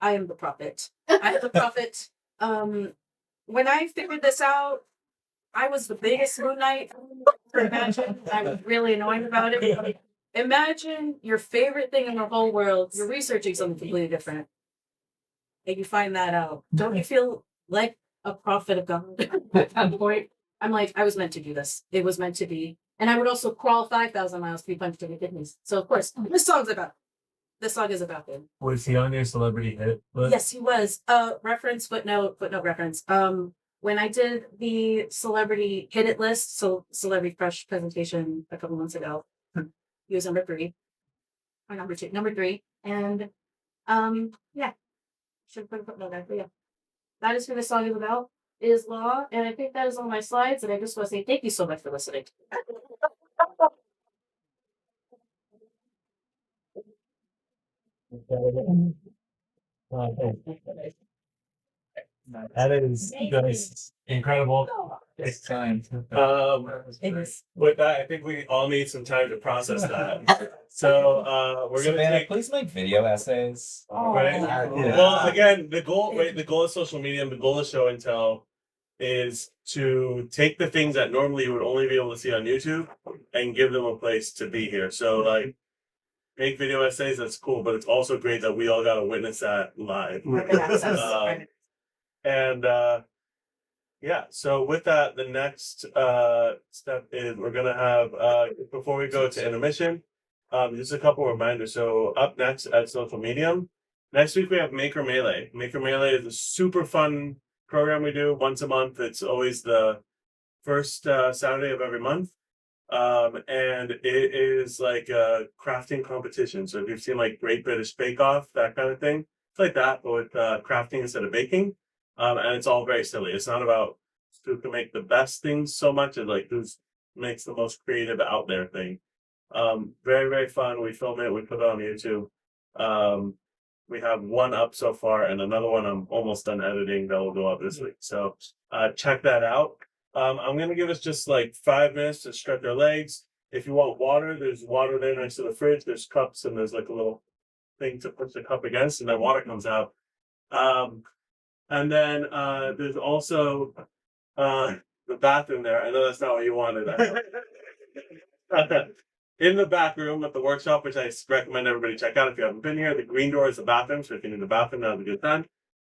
I am the prophet. I am the prophet. When I figured this out, I was the biggest Moon Knight. Imagine. I was really annoying about it. Imagine your favorite thing in the whole world. You're researching something completely different. And you find that out. Don't you feel like a prophet of God at that point. I'm like, I was meant to do this. It was meant to be. And I would also crawl 5,000 miles to be punched in the kidneys. So of course, this song is about him. Was he on your celebrity hit list? Yes, he was. Footnote reference. When I did the celebrity hit it list, so celebrity crush presentation a couple months ago, he was number 3. Or number 2, number 3. And yeah. Should put a footnote there, but yeah. That is who this song is about. It is Law, and I think that is all my slides, and I just want to say thank you so much for listening. That is incredible. It's time. With that, I think we all need some time to process that. So we're gonna Savannah, take. please make video essays. Right? Yeah. Well, again, the goal, right? The goal of social media and the goal of show and tell is to take the things that normally you would only be able to see on YouTube and give them a place to be here. So like make video essays, that's cool, but it's also great that we all got to witness that live. And yeah, so with that, the next step is we're gonna have before we go to intermission, just a couple reminders. So up next at Social Medium, next week we have Maker Melee. Maker Melee is a super fun program we do once a month. It's always the first Saturday of every month. And it is like a crafting competition. So if you've seen like Great British Bake Off, that kind of thing, it's like that, but with crafting instead of baking. And it's all very silly. It's not about who can make the best things so much as like who makes the most creative out there thing. Very, very fun. We film it, we put it on YouTube. We have one up so far and another one I'm almost done editing that will go up this week. So check that out. I'm gonna give us just like 5 minutes to stretch our legs. If you want water, there's water there next to the fridge. There's cups and there's like a little thing to put the cup against and then water comes out. And then there's also the bathroom there. I know that's not what you wanted. In the back room at the workshop, which I recommend everybody check out if you haven't been here, the green door is the bathroom. So if you need the bathroom, now's a good time.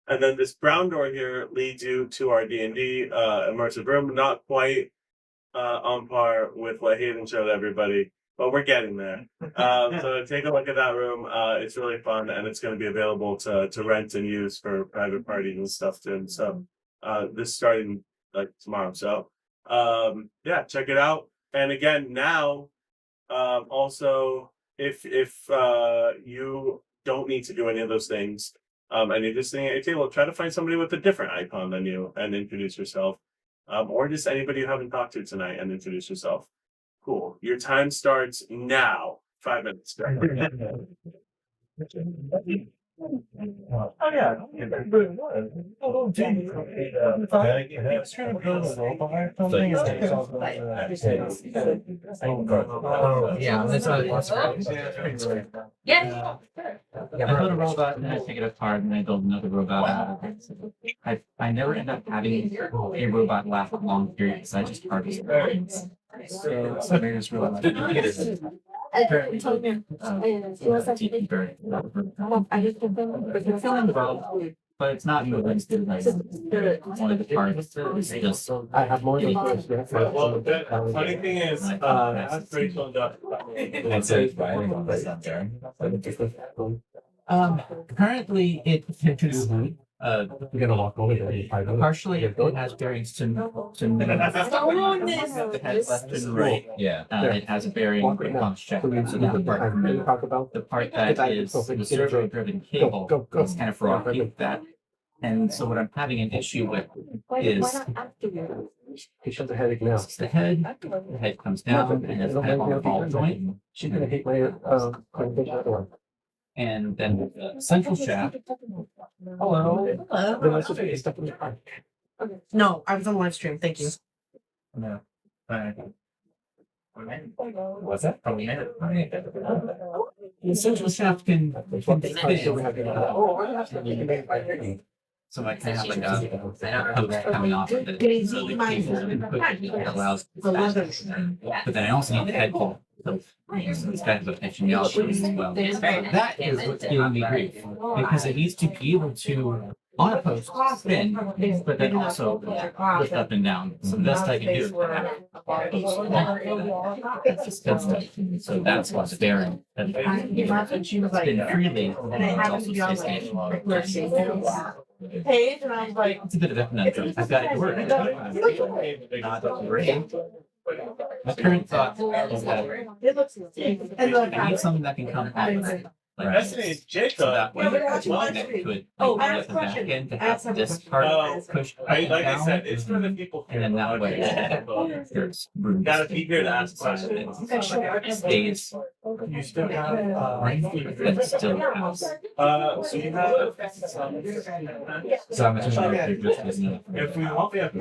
And then this brown door here leads you to our D&D immersive room. Not quite on par with what Hayden showed everybody, but we're getting there. So take a look at that room. It's really fun, and it's going to be available to rent and use for private parties and stuff too. So this starting like tomorrow. So yeah, check it out. And again, now also if you don't need to do any of those things, and you're just sitting at your table, try to find somebody with a different icon than you and introduce yourself. Or just anybody you haven't talked to tonight and introduce yourself. Cool. Your time starts now. 5 minutes. Oh yeah. Yeah, that's Yeah. I build a robot and I take it apart and I build another robot out of it. I never end up having a robot last a long period because I just harvest things. So there's really but it's not moving. One of the parts is just. I have more than Well, the funny thing is, ask Rachel and And so it's writing on this up there. Currently it is You're gonna walk over there. partially it has bearings to it has left and right. Yeah. It has a bearing response check. So that part can move. Talk about. The part that is the servo driven cable is kind of for offbeat that. And so what I'm having an issue with is He shows a headache now. the head comes down and it's kind of on the ball joint. She's gonna hate my conversation otherwise. And then the central shaft. Hello. Then Hello. let's just get stuff in the car. No, I was on live stream. Thank you. No. What's that? The central shaft can so I kind of have like a post coming off of it. So the cable it allows but then I also need the head pull. So it's kind of a potentiality as well. That is what's giving me grief because it needs to be able to on a post, spin, but then also lift up and down. So the best I can do is that's just good stuff. So that's what's bearing. And spin freely, and it also stays stationary. Page, and I was like, It's a bit of a conundrum. I've got it to work. Not great. My current thought is that it looks insane. And I need something that can come out of it. Like Destiny this. So Jacob. that way, Yeah, but I it's one watched that it. could Oh, I like, have a the back question. end to I have have some this questions. part Oh, pushed up like and I down. said, it's for the people. And then that way, there's room. Gotta be here to ask questions. It stays. You still have, But still has. so you have some. So I'm just just If we want, we have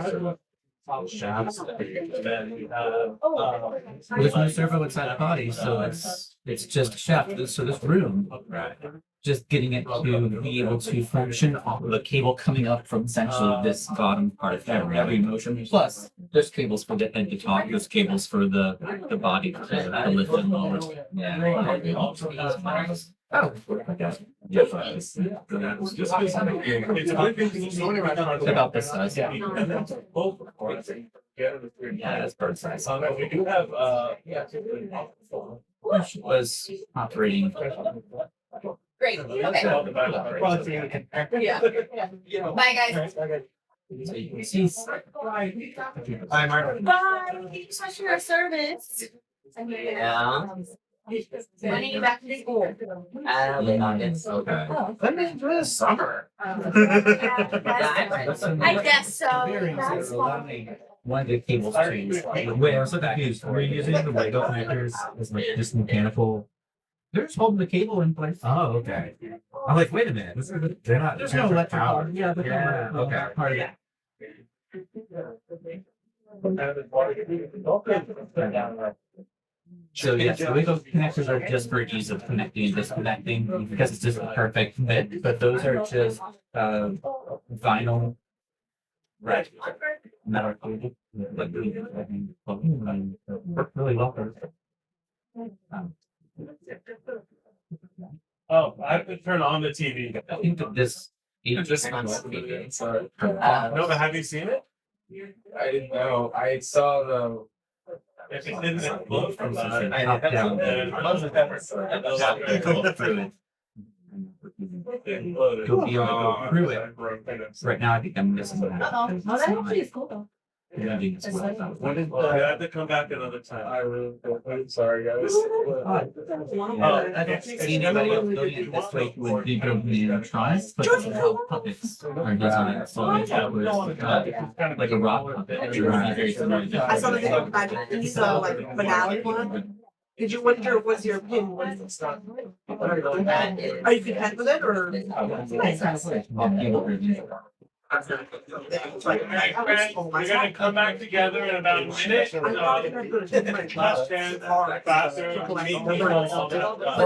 shafts, then we have, Well, there's no servo inside the body, so it's just a shaft. So this room, just getting it to be able to function off of the cable coming up from essentially this bottom part of every motion. Plus, there's cables for the head to top, there's cables for the body to lift and lower. Oh, yeah. it's a good thing. About this size. Both, of course. Yeah, that's bird size. But we do have, Which was operating. Great. Okay. Yeah. Bye, guys. So you can see. Hi, Mark. Bye. Thank you so much for your service. Yeah. When are you back to school? Early August. Okay. Let me enjoy the summer. I guess so. That's one of the cables changed. Wait, I'm so confused. We're using the Lego connectors as like just mechanical. They're just holding the cable in place. Oh, okay. I'm like, wait a minute. They're not. There's no electric power. Yeah, okay. Part of that. So yes, the Lego connectors are just for ease of connecting and disconnecting because it's just a perfect fit. But those are just vinyl, right? Metal cable. Like work really well for. Oh, I have to turn on the TV. I think that this. No, but have you seen it? I didn't know. I saw the. If it didn't explode from that, Top down. then it wasn't ever. Go through it. You'll be able to go through it. Right now, I think I'm missing that. Oh, that actually is cool though. Yeah, I think it's well. What is, I have to come back another time. I'm sorry, guys. I don't see anybody else doing it this way who would be building the electronics, but puppets are designed so that was like a rock puppet. It would be very similar to I saw the video of Magic Keys, like finale one. Did you wonder was your pin? Are you content with it or? We're gonna come back together in about a minute. Last chance, bathroom, meet people, all that stuff. I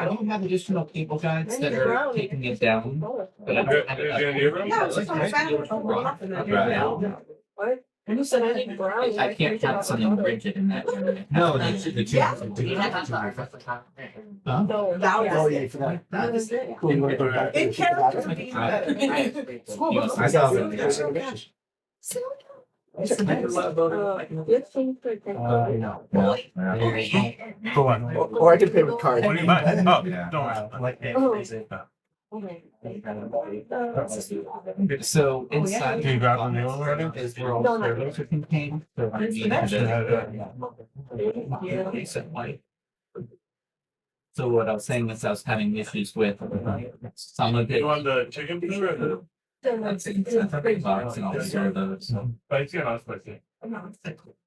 don't have additional cable guides that are taking it down. But Is there a new room? Yeah, it's just on the Right now. And you said I didn't browse. I can't have something rigid in that area. No, the two. Yeah. Huh? No, that was yeah, for that. that was it. Cool, you wanna go back? In character. I saw the. For what? Or I could pay with card. What do you buy? Oh, Yeah. don't worry. I like it. So inside. Can you grab the new one already? Is where all the servos are contained. So I need So what I was saying is I was having issues with some of it. You want the chicken finger or the? Box and all the servos. But it's not spicy.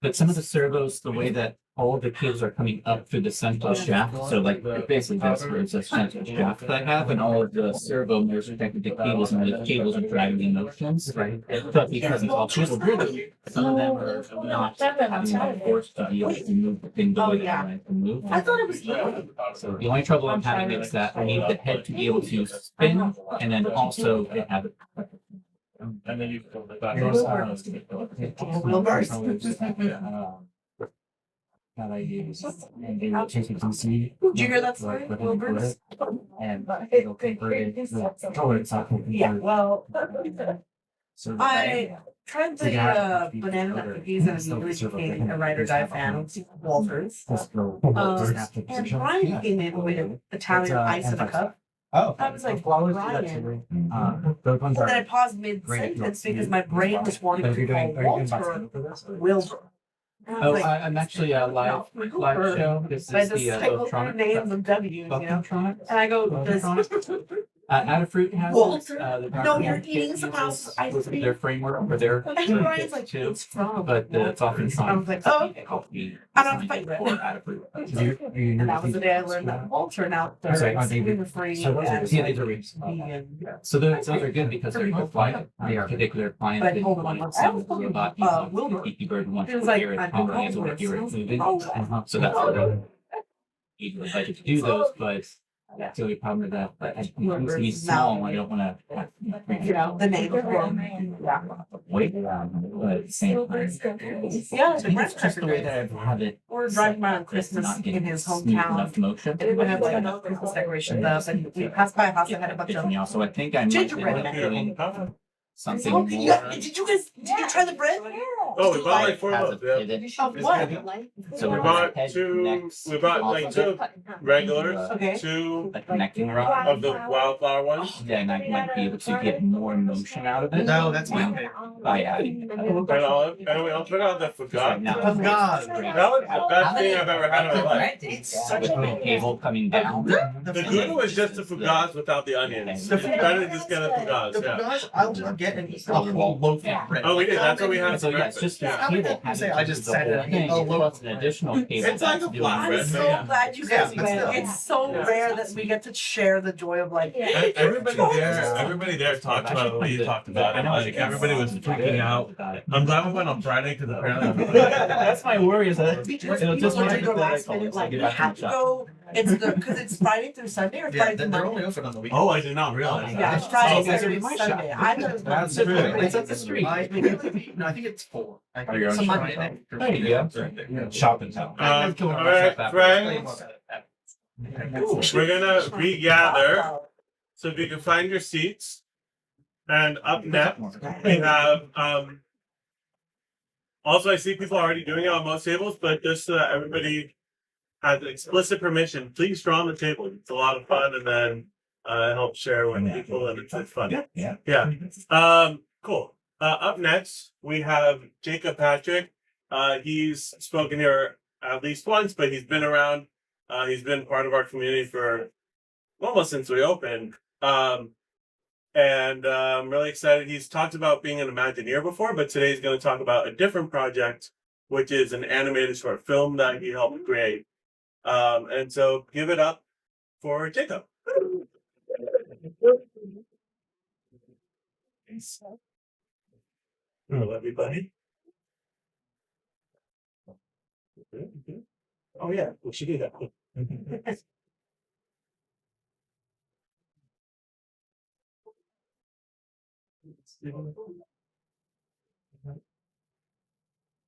But some of the servos, the way that all of the cables are coming up through the central shaft, so like basically that's where it's a central shaft that I have, and all of the servo motors are connected to cables, and the cables are driving the motions, right? But because it's all cable driven, some of them are not having the force to be able to move the thing the way that I want it to move. I thought it was. So the only trouble I'm having is that I need the head to be able to spin, and then also it have it. And then you fill it back. that I use, and they will take a DC. Did you hear that story? Like, Wilbur's? and it'll convert it. The controller itself will Yeah, convert. well, So that I tried the banana nut cookies and I'm really became a ride or die fan of Walters. this will- And Brian came in with Italian ice in a cup. Oh. I was like, Flowers do Brian. that too. Mhm. Those ones And then I are. paused mid sentence because my brain just wanted But if to you're doing, call are you doing Walter Barcelona for this? Wilbur. And I Oh, was like, I'm actually a live Wilbur. show. This I is just the cycled through names of W's, you know? Bucktronics. And I go, this. Adafruit has Walter, the no, Dark you're Knight eating uses some house ice cream. their framework for their And Brian's like, too, it's from. but it's often I signed. was like, oh, Copy I don't fight for that. Adafruit. And that was the day I learned that Walter now I'm sorry, they're are they- gluten free so those are- and yeah, these are reefs. vegan. So those are good because they're both like particular clients But that hold on, want I some was talking about about, Wilbur. Kiki Bird wants He was to like, hear it I've on been brand going or to hear it. it moving. Oh, So that's what they budget to do those, but Yeah. the only problem with that, but it Wilbur needs to be is small, I now- don't wanna. You know, the name of it. Yeah. Wait, but at the same time. Yeah, I the think bread it's just the way cracker that I have it. We're driving by on set, Christmas not getting in his smooth hometown. enough motion. And we have like another Christmas decorations up and we passed by a house that had a bunch of. Yeah, so I think I might gingerbread end up men. doing something Oh, more. you guys, did you try the bread? Oh, we bought like 4 Has a of them. pivot. Of It's what? good. So We we're bought head two, next we bought off like of two regulars, Okay. two a connecting rod. of the wildflower ones. Then I might be able to get more motion out of it. No, that's my By adding. And olive, and we also got the forgot. Now, Of God. That was the best thing I've ever had in my life. It's such with the a. cable coming down. The good was just the fugaz without the onions. The It's better to just get a fugaz, The yeah. guys, I'll just get and eat a whole loaf of bread. Oh, we did, that's what we had So for yeah, it's just breakfast, the yeah. cable. I say I just the said whole it. thing, Oh, look. plus an additional cable. It's like that's a doing flat it. I'm so Yeah. glad you Yeah, guys but went. still. It's so Yeah. rare that we get to share the joy of like. Everybody there talked about what you talked about, and like everybody was freaking out. I'm glad we went on Friday because apparently. That's my worry is that Because it'll just people make like to it go that I last minute, told like, you we back have to to the go, it's the, cause it's Friday through Sunday or Yeah, Friday through they're only Monday. open on the weekend. Oh, I did not realize Yeah, that. it's Friday, Oh, okay. Saturday, Sunday. I thought it was That's Monday. true. It's up the street. No, I think it's 4. Oh, you're on It's a Friday. Monday. There you go. Shop in town. All right, friends, we're gonna regather. So if you can find your seats. And up next, we have, also I see people already doing it on most tables, but just so that everybody has explicit permission, please draw on the table. It's a lot of fun and then help share with people and it's fun. Yeah. Yeah. Cool. Up next, we have Jacob Patrick. He's spoken here at least once, but he's been around. He's been part of our community for almost since we opened. And I'm really excited. He's talked about being an Imagineer before, but today he's going to talk about a different project, which is an animated short film that he helped create. And so give it up for Jacob. Hello, everybody. Oh yeah, we should do that.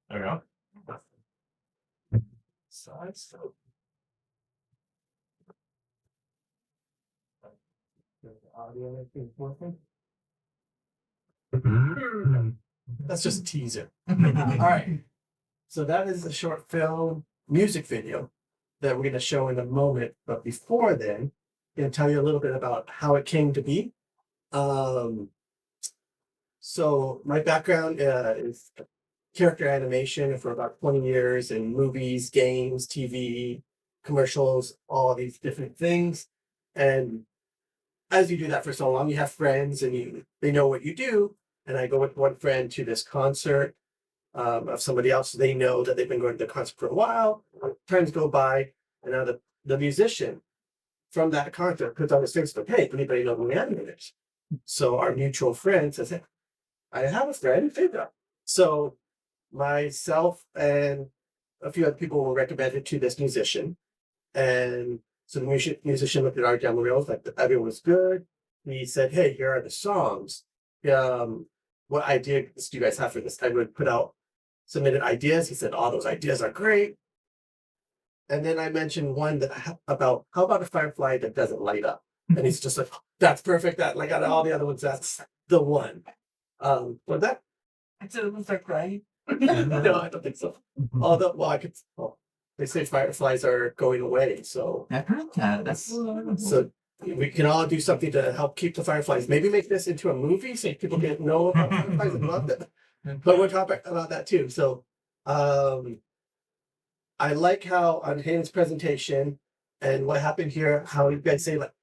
There we go. That's just a teaser. All right. So that is the short film music video that we're going to show in a moment. But before then, I'm going to tell you a little bit about how it came to be. So my background is character animation for about 20 years in movies, games, TV, commercials, all these different things. And as you do that for so long, you have friends and they know what you do. And I go with one friend to this concert of somebody else. They know that they've been going to the concert for a while. Times go by, and now the musician from that concert puts on his Facebook, hey, anybody know who Animated is? So our mutual friend says, hey, I have a friend, Pedro. So myself and a few other people were recommended to this musician. And so the musician looked at our demo reels, like everyone was good. He said, hey, here are the songs. What ideas do you guys have for this? I would submitted ideas. He said, all those ideas are great. And then I mentioned one that about how about a firefly that doesn't light up? And he's just like, that's perfect. That like out of all the other ones, that's the one. But that I said, was that crying? no, I don't think so. Although, well, they say fireflies are going away, so I've heard that. That's so we can all do something to help keep the fireflies. Maybe make this into a movie so people can know about fireflies and love them. But we'll talk about that too. So, I like how on Hayden's presentation and what happened here, how you guys say like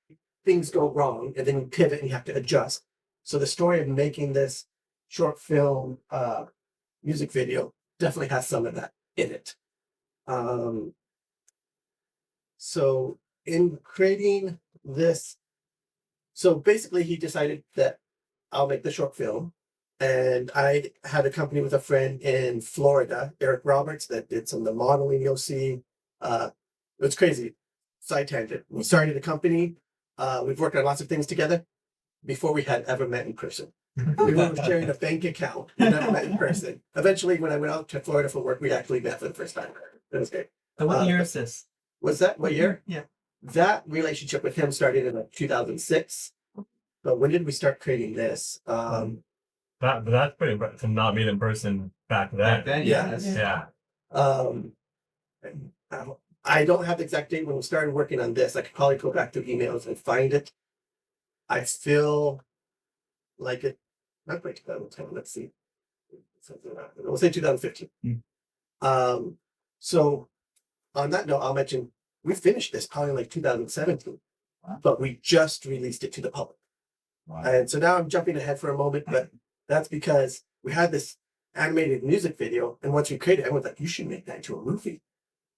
things go wrong and then you pivot and you have to adjust. So the story of making this short film music video definitely has some of that in it. So in creating this, so basically he decided that I'll make the short film. And I had a company with a friend in Florida, Eric Roberts, that did some of the modeling you'll see. It's crazy. Side tangent. We started a company. We've worked on lots of things together before we had ever met in person. We were sharing a bank account. We never met in person. Eventually, when I went out to Florida for work, we actually met for the first time. It was great. so. What year is this? Was that what year? Yeah. That relationship with him started in like 2006. But when did we start creating this? That's pretty impressive to not meet in person back then. Yes. Yeah. I don't have the exact date when we started working on this. I could probably go back to emails and find it. I feel like it, not quite 2010, let's see. We'll say 2015. So on that note, I'll mention we finished this probably like 2017, but we just released it to the public. And so now I'm jumping ahead for a moment, but that's because we had this animated music video, and once we created it, everyone's like, you should make that into a movie.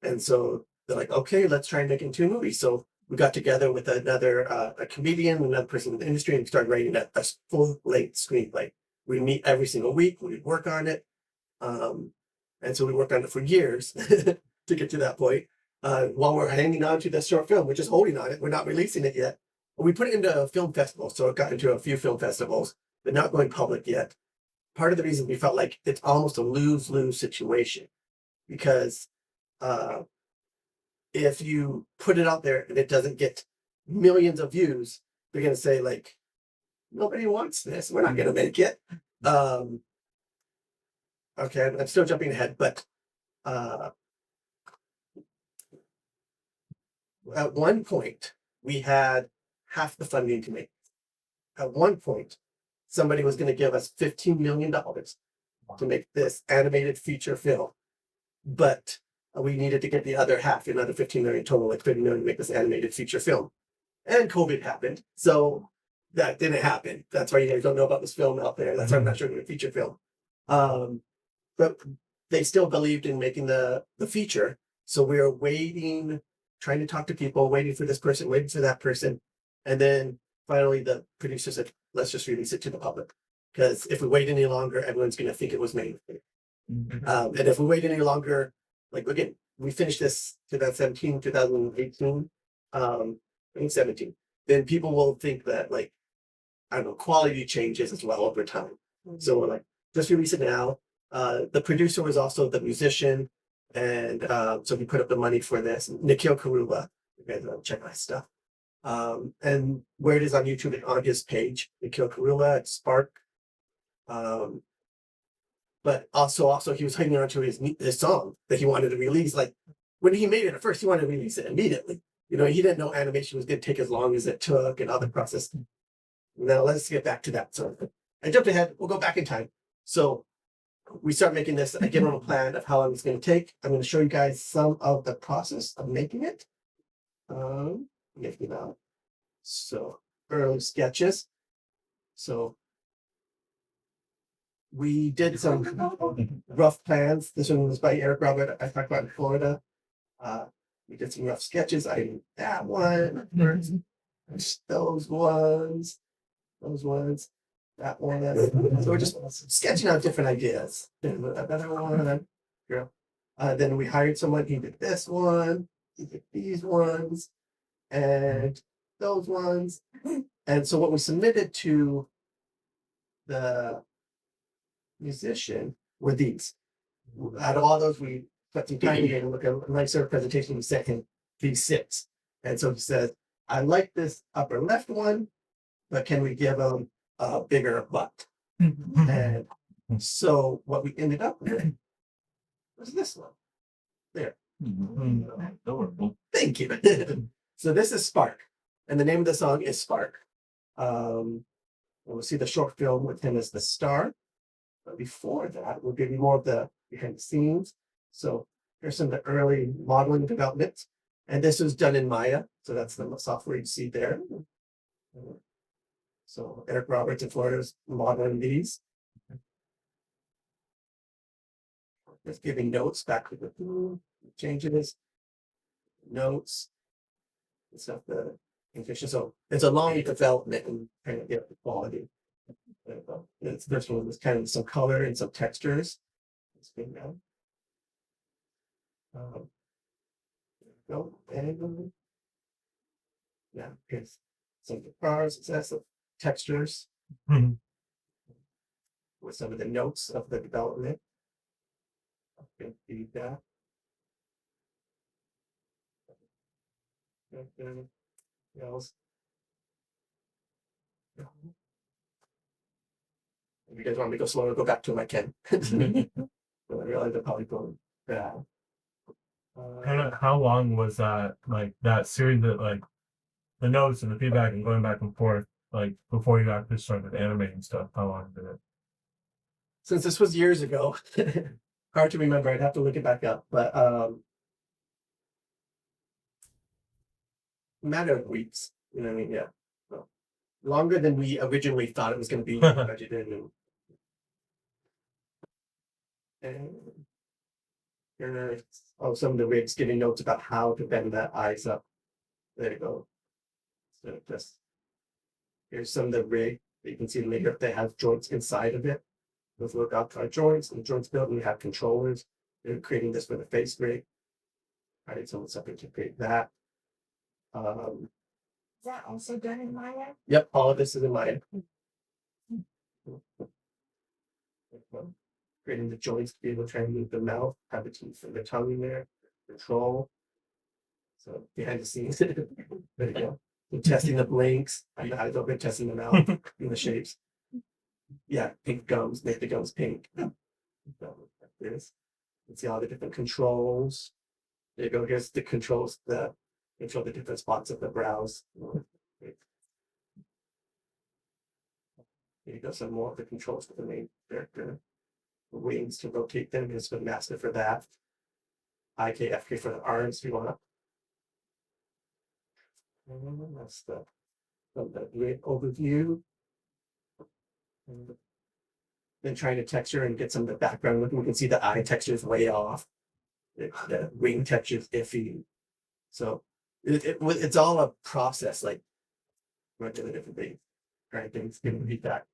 And so they're like, okay, let's try and make it into a movie. So we got together with another a comedian, another person in the industry, and started writing a full-length screenplay. We meet every single week, we work on it. And so we worked on it for years to get to that point. While we're hanging on to this short film, we're just holding on it. We're not releasing it yet. We put it into a film festival, so it got into a few film festivals, but not going public yet. Part of the reason we felt like it's almost a lose-lose situation, because if you put it out there and it doesn't get millions of views, they're going to say like, nobody wants this. We're not going to make it. Okay, I'm still jumping ahead, but at one point we had half the funding to make. At one point, somebody was going to give us $15 million to make this animated feature film, but we needed to get the other half, another 15 million total, like 30 million to make this animated feature film. And COVID happened, so that didn't happen. That's why you guys don't know about this film out there. That's why I'm not showing you a feature film. But they still believed in making the feature, so we were waiting, trying to talk to people, waiting for this person, waiting for that person, and then finally the producer said, let's just release it to the public, because if we wait any longer, everyone's going to think it was made. And if we wait any longer, like again, we finished this 2017, 2018, 2017, then people will think that like, I don't know, quality changes as well over time. So we're like, just release it now. The producer was also the musician, and so he put up the money for this. Nikhil Karula, you guys check my stuff. And where it is on YouTube, on his page, Nikhil Karula at Spark. But also he was hanging on to his song that he wanted to release. Like when he made it at first, he wanted to release it immediately. You know, he didn't know animation was going to take as long as it took and all the process. Now let's get back to that. So I jumped ahead. We'll go back in time. So we start making this. I give them a plan of how long it's going to take. I'm going to show you guys some of the process of making it. So early sketches. So we did some rough plans. This one was by Eric Robert. I talked about in Florida. We did some rough sketches. I did that one. Those ones. That one. So we're just sketching out different ideas. Another one. Then we hired someone. He did this one. He did these ones. And those ones. And so what we submitted to the musician were these. Out of all those, we spent some time here and look at a nicer presentation we sent him V6. And so he said, I like this upper left one, but can we give him a bigger butt? And so what we ended up with was this one. There. Adorable. Thank you. So this is Spark. And the name of the song is Spark. We'll see the short film with him as the star. But before that, we'll give you more of the behind the scenes. So here's some of the early modeling development. And this was done in Maya. So that's the software you see there. So Eric Roberts in Florida is modeling these. Just giving notes back to the changes, notes, and stuff. The information. So it's a long development and kind of get the quality. This one was kind of some color and some textures. Let's bring down. There we go. And yeah, here's some of the bars, it says of textures with some of the notes of the development. Feedback. Else. If you guys want me to go slower, go back to them, I can. But I realize I'm probably going bad. How long was that, like that series that like the notes and the feedback and going back and forth, like before you actually started animating stuff? How long did it? Since this was years ago, hard to remember. I'd have to look it back up, but matter of weeks. You know what I mean? Yeah. So, longer than we originally thought it was going to be budgeted. And here are some of the rigs giving notes about how to bend that eyes up. There you go. So just here's some of the rig that you can see later. They have joints inside of it. Those look outside joints, and the joints built, and we have controllers. They're creating this for the face rig. All right, so let's separate to create that. Is that also done in Maya? Yep, all of this is in Maya. Creating the joints to be able to try and move the mouth, have the teeth and the tongue in there, control. So behind the scenes, there you go. So testing the blinks, and the eyes open, testing the mouth and the shapes. Yeah, pink gums, make the gums pink. Like this. Let's see all the different controls. There you go. Here's the controls that control the different spots of the brows. There you go. Some more of the controls for the main character. The wings to rotate them. Here's the master for that. IK, FK for the arms if you want. And that's the great overview. Then trying to texture and get some of the background look. We can see the eye texture is way off. The wing texture is iffy. So it's all a process, like going to the different things, right? Things giving feedback.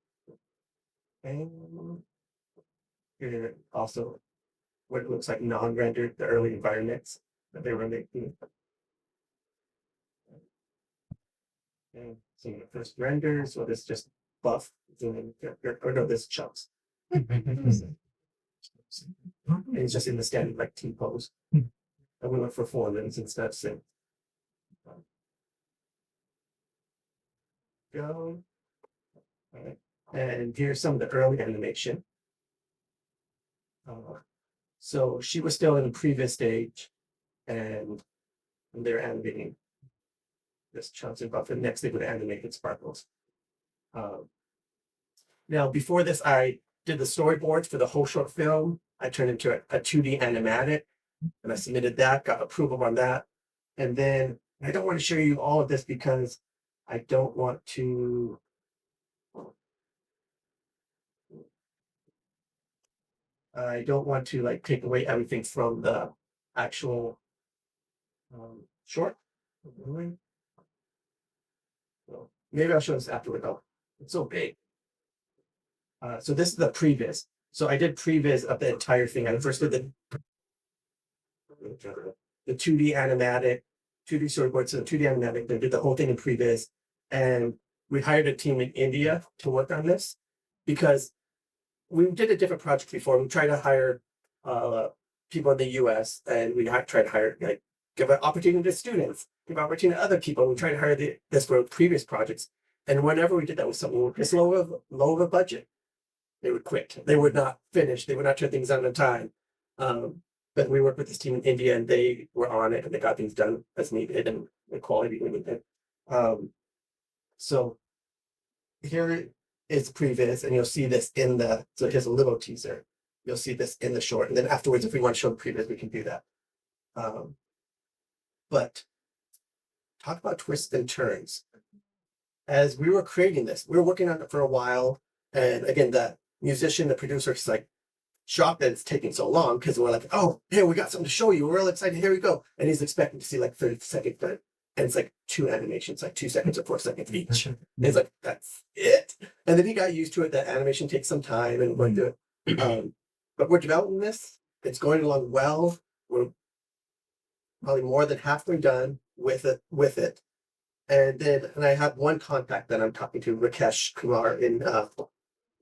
And here also what it looks like non-rendered, the early environments that they were making. And seeing the first render, so this just buff, or no, this chunks. And it's just in the standard like T pose. And we went for 4 minutes instead of 6. Go. All right. And here's some of the early animation. So she was still in the previous stage, and they're animating this chunks and buff. And next they would animate it sparkles. Now, before this, I did the storyboards for the whole short film. I turned into a 2D animatic, and I submitted that, got approval on that. And then I don't want to show you all of this because I don't want to. I don't want to like take away everything from the actual short. So maybe I'll show this afterward though. It's so big. So this is the previs. So I did previs of the entire thing. I first did the 2D animatic, 2D storyboard, so the 2D animatic. They did the whole thing in previs, and we hired a team in India to work on this because we did a different project before. We tried to hire people in the US and we try to hire, like, give an opportunity to students, give opportunity to other people. We try to hire this for previous projects. And whenever we did that with something just low of a budget, they would quit. They would not finish. They would not turn things on time. But we worked with this team in India and they were on it and they got things done as needed and the quality we needed. So here is previs, and you'll see this in the, so here's a little teaser. You'll see this in the short, and then afterwards, if we want to show the previs, we can do that. But talk about twists and turns. As we were creating this, we were working on it for a while, and again, the musician, the producer, is like shocked that it's taking so long because we're like, oh, hey, we got something to show you. We're real excited. Here we go. And he's expecting to see like 30-second clip. And it's like 2 animations, like 2 seconds or 4 seconds each. And he's like, that's it. And then he got used to it. That animation takes some time and we're doing it. But we're developing this. It's going along well. We're probably more than halfway done with it. And I have one contact that I'm talking to, Rakesh Kumar in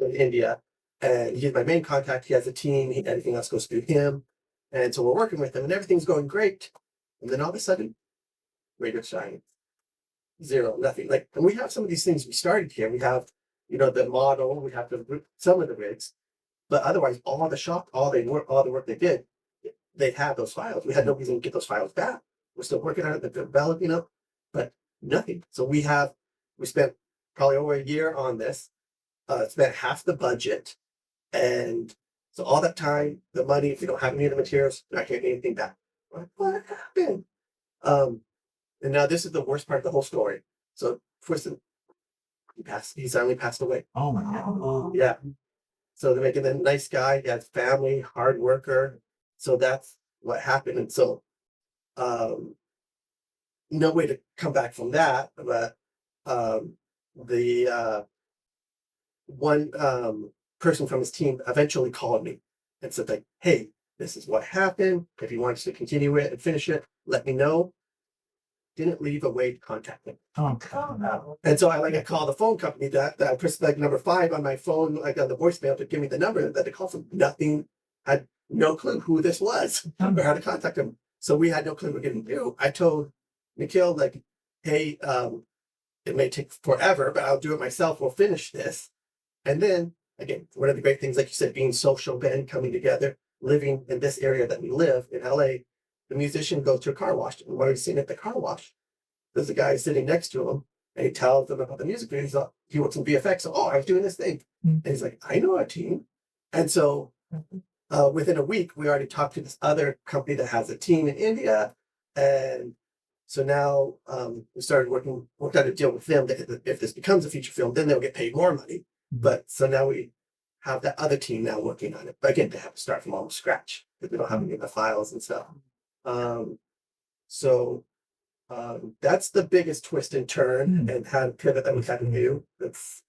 India. And he's my main contact. He has a team. Anything else goes through him. And so we're working with him and everything's going great. And then all of a sudden, radio silence, zero, nothing. Like, and we have some of these things we started here. We have, the model, we have some of the rigs, but otherwise all the work they did, they had those files. We had no reason to get those files back. We're still working on it, developing, but nothing. So we spent probably over a year on this, spent half the budget. And so all that time, the money, if we don't have any of the materials, we're not getting anything back. What happened? And now this is the worst part of the whole story. So Twisted, he suddenly passed away. Oh my God. Yeah. So they're making a nice guy, he has family, hard worker. So that's what happened. And so no way to come back from that. But the one person from his team eventually called me and said, like, hey, this is what happened. If you want us to continue it and finish it, let me know. Didn't leave a way to contact them. And so I call the phone company that I pressed like number 5 on my phone, like on the voicemail to give me the number that they called from. Nothing, had no clue who this was or how to contact them. So we had no clue what we're going to do. I told Nikhil, like, hey, it may take forever, but I'll do it myself. We'll finish this. And then again, one of the great things, like you said, being social, band coming together, living in this area that we live in LA. The musician goes to a car wash, and while he's sitting at the car wash, there's a guy sitting next to him, and he tells them about the music video. He works in VFX. So, I was doing this thing. And he's like, I know our team. And so within a week, we already talked to this other company that has a team in India. And so now we started worked out a deal with them that if this becomes a feature film, then they'll get paid more money. But so now we have that other team now working on it. But again, they have to start from almost scratch because we don't have any of the files and stuff. That's the biggest twist and turn and how to pivot that we had to do. That's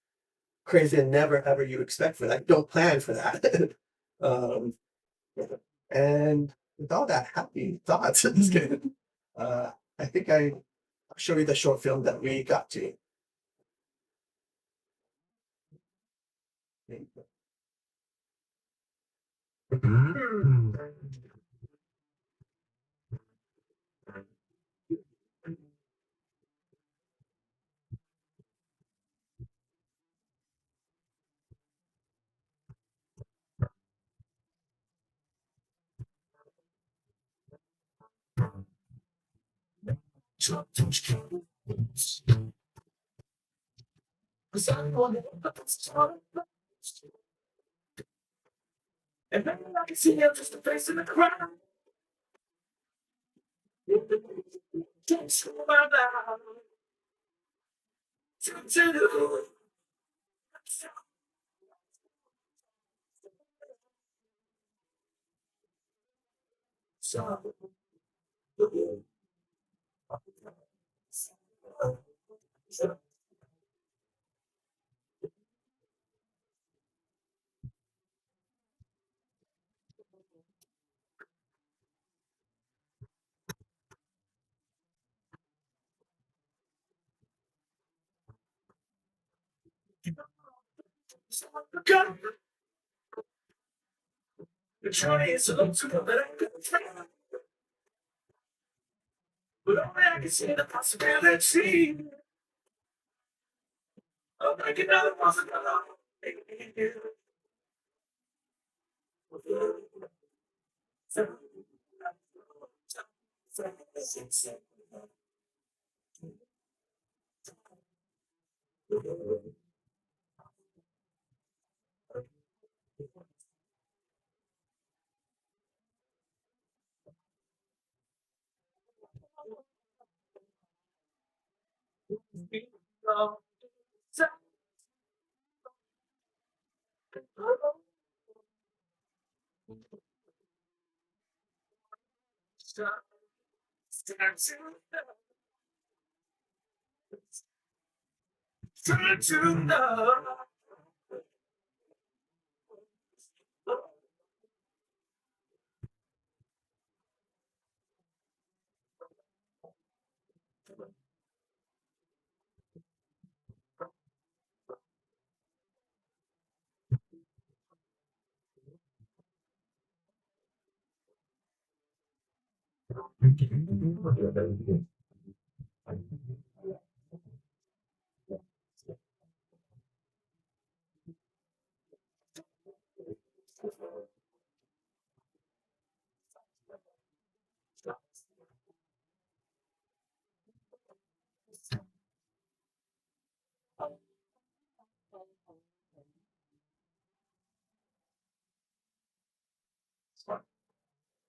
crazy and never ever you expect for that. Don't plan for that. And with all that happy thoughts, just kidding. I think I'll show you the short film that we got to. And then I can see him just a face in the crowd. Don't slow down. The journey is so super that I could try. But only I can see the possibility of making another possibility.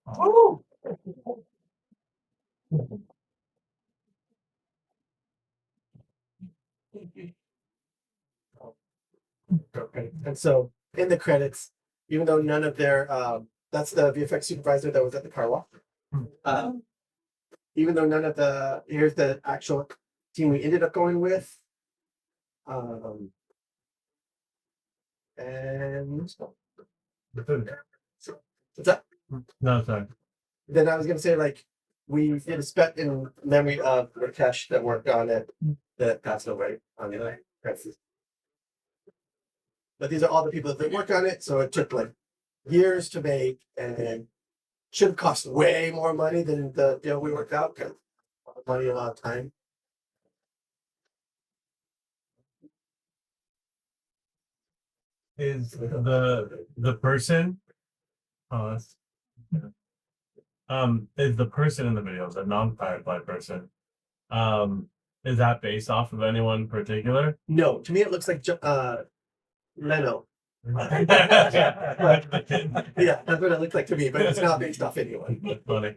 Oh. Okay. And so in the credits, even though none of their that's the VFX supervisor that was at the car wash. Even though none of the here's the actual team we ended up going with. And what's that? No, sorry. Then I was gonna say like we did a spec in memory of Rakesh that worked on it that passed away on the other credits. But these are all the people that worked on it, so it took like years to make and should have cost way more money than the deal we worked out because a lot of money, a lot of time. Is the person is the person in the video, the non-Firefly person, is that based off of anyone in particular? No, to me it looks like Leno. Yeah, Yeah, that's what it looks like to me, but it's not based off anyone. that's funny.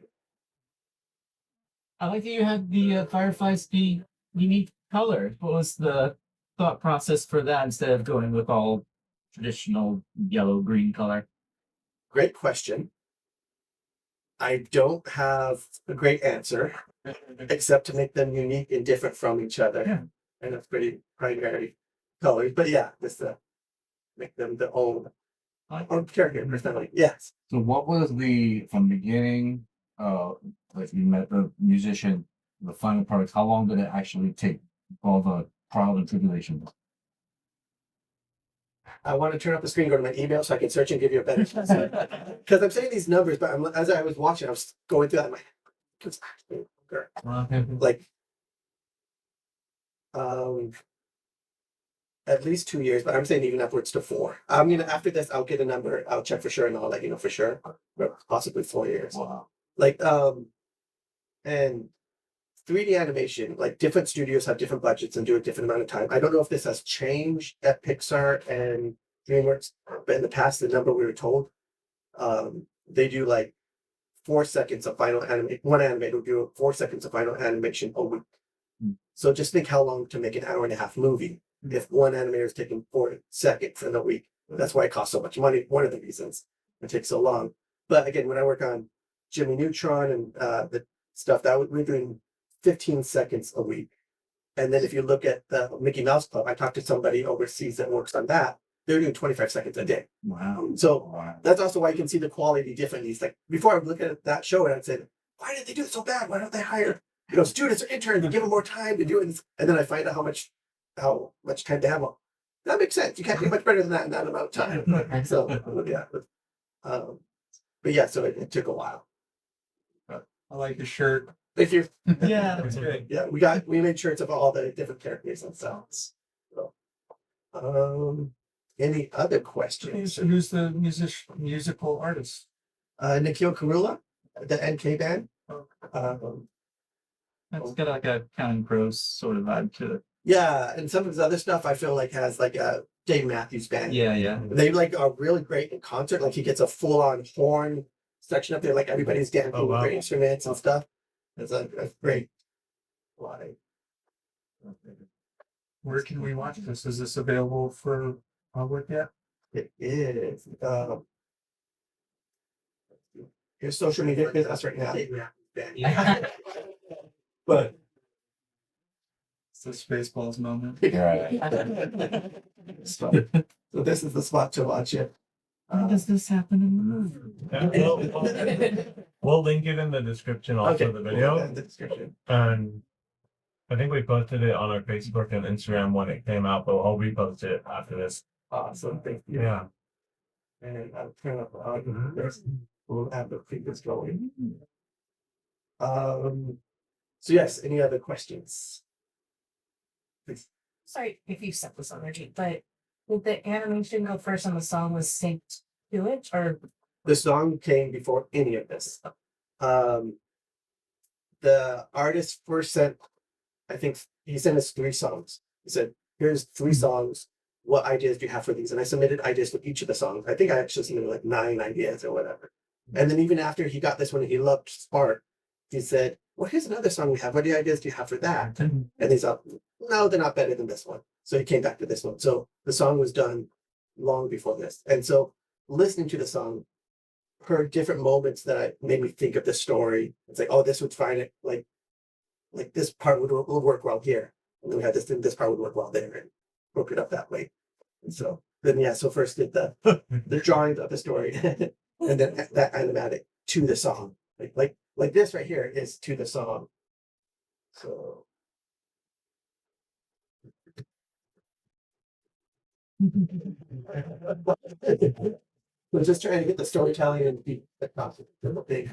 I like that you had the fireflies be unique colors. What was the thought process for that instead of going with all traditional yellow green color? Great question. I don't have a great answer except to make them unique and different from each other. Yeah. And that's pretty primary colors. But yeah, just make them their own character personality. Yes. So what was the from beginning, like you met the musician, the final product, how long did it actually take? All the trials and tribulations? I want to turn off the screen, go to my email so I can search and give you a better because I'm saying these numbers, but as I was watching, I was going through that in my head. It's actually like at least 2 years, but I'm saying even upwards to 4. I'm gonna after this, I'll get a number, I'll check for sure, and I'll let you know for sure. But possibly 4 years. Wow. Like and 3D animation, like different studios have different budgets and do a different amount of time. I don't know if this has changed at Pixar and DreamWorks, but in the past, the number we were told, they do like 4 seconds of final animation. One animator will do 4 seconds of final animation a week. So just think how long to make an hour-and-a-half movie if one animator is taking 4 seconds in a week. That's why it costs so much money. One of the reasons it takes so long. But again, when I work on Jimmy Neutron and the stuff that we're doing 15 seconds a week. And then if you look at the Mickey Mouse Club, I talked to somebody overseas that works on that. They're doing 25 seconds a day. Wow. So Wow. that's also why you can see the quality differently. It's like before I was looking at that show and I'd say, why did they do it so bad? Why don't they hire students or interns and give them more time to do it? And then I find out how much time they have. That makes sense. You can't do much better than that in that amount of time. So yeah. but yeah, so it took a while. I like the shirt. Thank you. Yeah, That's great. Yeah, we made shirts of all the different characters and sounds. So, any other questions? Who's the musical artist? Nikhil Karula, the NK band. it's got like a Counting Crows sort of vibe to it. Yeah, and some of his other stuff I feel like has like a Dave Matthews band. Yeah. They like are really great in concert. Like he gets a full on horn section up there, like everybody's dancing Oh, wow. with great instruments and stuff. It's a great line. Where can we watch this? Is this available for public yet? It is. Here's social media. Here's us right now. But It's the Spaceballs moment. Right. so this is the spot to watch it. How does this happen in the movie? We'll link it in the description also of the video. In the description. And I think we posted it on our Facebook and Instagram when it came out, but I'll repost it after this. Awesome. Thank you. Yeah. And I'll turn up this. We'll have the fingers going. So yes, any other questions? Please. Sorry if you set this already, but did the animation go first and the song was synced to it, or? The song came before any of this. The artist first sent, I think he sent us 3 songs. He said, here's 3 songs. What ideas do you have for these? And I submitted ideas for each of the songs. I think I actually submitted like 9 ideas or whatever. And then even after he got this one, he loved Spark. He said, well, here's another song we have. What ideas do you have for that? And he's like, no, they're not better than this one. So he came back to this one. So the song was done long before this. And so listening to the song, heard different moments that made me think of the story. It's like, oh, this would find it like this part would work well here. And then we had this part would work well there, and broke it up that way. And so then so first did the drawings of the story and then that animatic to the song. Like this right here is to the song. So we're just trying to get the storytelling and be the concept of a big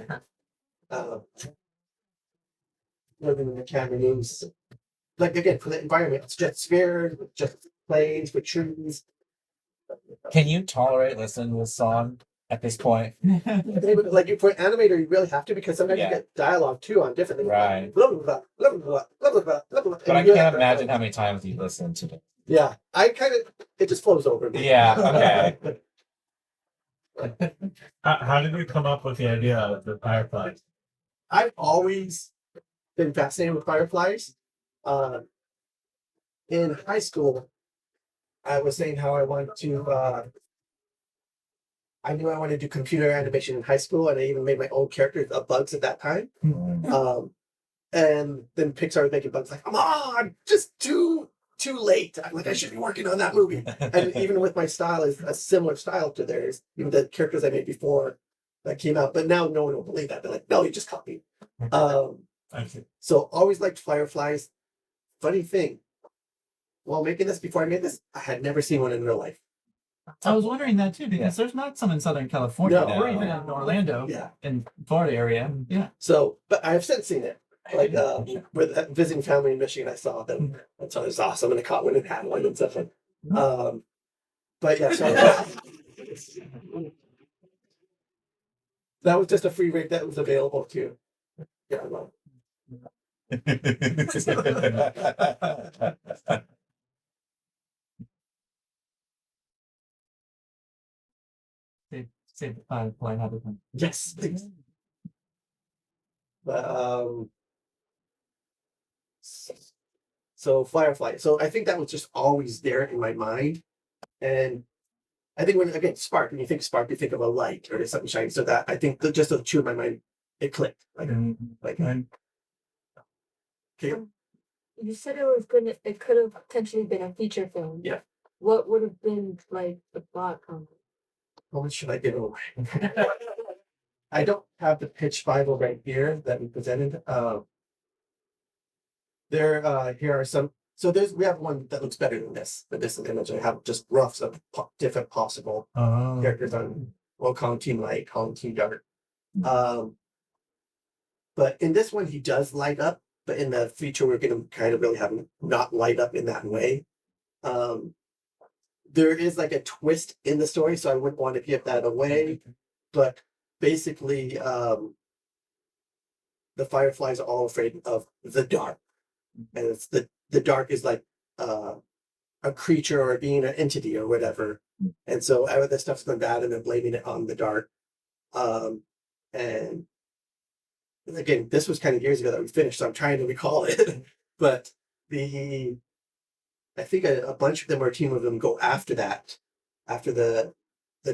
living in the Cameroons. Like again, for the environment, it's just spheres, with just plains, with trees. Can you tolerate listening to this song at this point? Like for an animator, you really have to, because sometimes Yeah. you get dialogue too on different things. Right. Blah blah blah blah blah blah blah blah blah blah. But I can't imagine how many times you listen to it. Yeah, I kind of it just flows over me. Yeah, okay. How did we come up with the idea of the Fireflies? I've always been fascinated with fireflies. In high school, I was saying how I wanted to. I knew I wanted to do computer animation in high school, and I even made my own characters of bugs at that time. And then Pixar was making bugs like, come on, just too late. I'm like, I should be working on that movie. And even with my style is a similar style to theirs, even the characters I made before that came out. But now no one will believe that. They're like, no, you just copied. I see. So always liked fireflies. Funny thing, while making this, before I made this, I had never seen one in real life. I was wondering that too, because there's not some in Southern California No. or even in Orlando, Yeah. in Florida area. Yeah. So, but I have since seen it. Like with visiting family in Michigan, I saw them. And so it was awesome, and I caught one and had one and stuff. But yeah, so that was just a free rate that was available too. Yeah, I love Save the Firefly habitat. yes, please. But so Firefly. So I think that was just always there in my mind. And I think when Spark, when you think Spark, you think of a light or something shiny. So that I think just the two in my mind, it clicked. Like okay. You said it could have potentially been a feature film. Yeah. What would have been like the plot comment? What should I give away? I don't have the pitch Bible right here that we presented. Here are some. So we have one that looks better than this. But this image I have just roughs of different possible characters on. We'll call him Team Light, call him Team Dark. But in this one, he does light up. But in the future, we're going to kind of really have him not light up in that way. There is like a twist in the story, so I wouldn't want to give that away. But basically, the Fireflies are all afraid of the dark, and it's the dark is like a creature or being an entity or whatever, and so all this stuff's going bad, and they're blaming it on the dark. And again, this was kind of years ago that we finished, so I'm trying to recall it. But I think a bunch of them or a team of them go after that, after the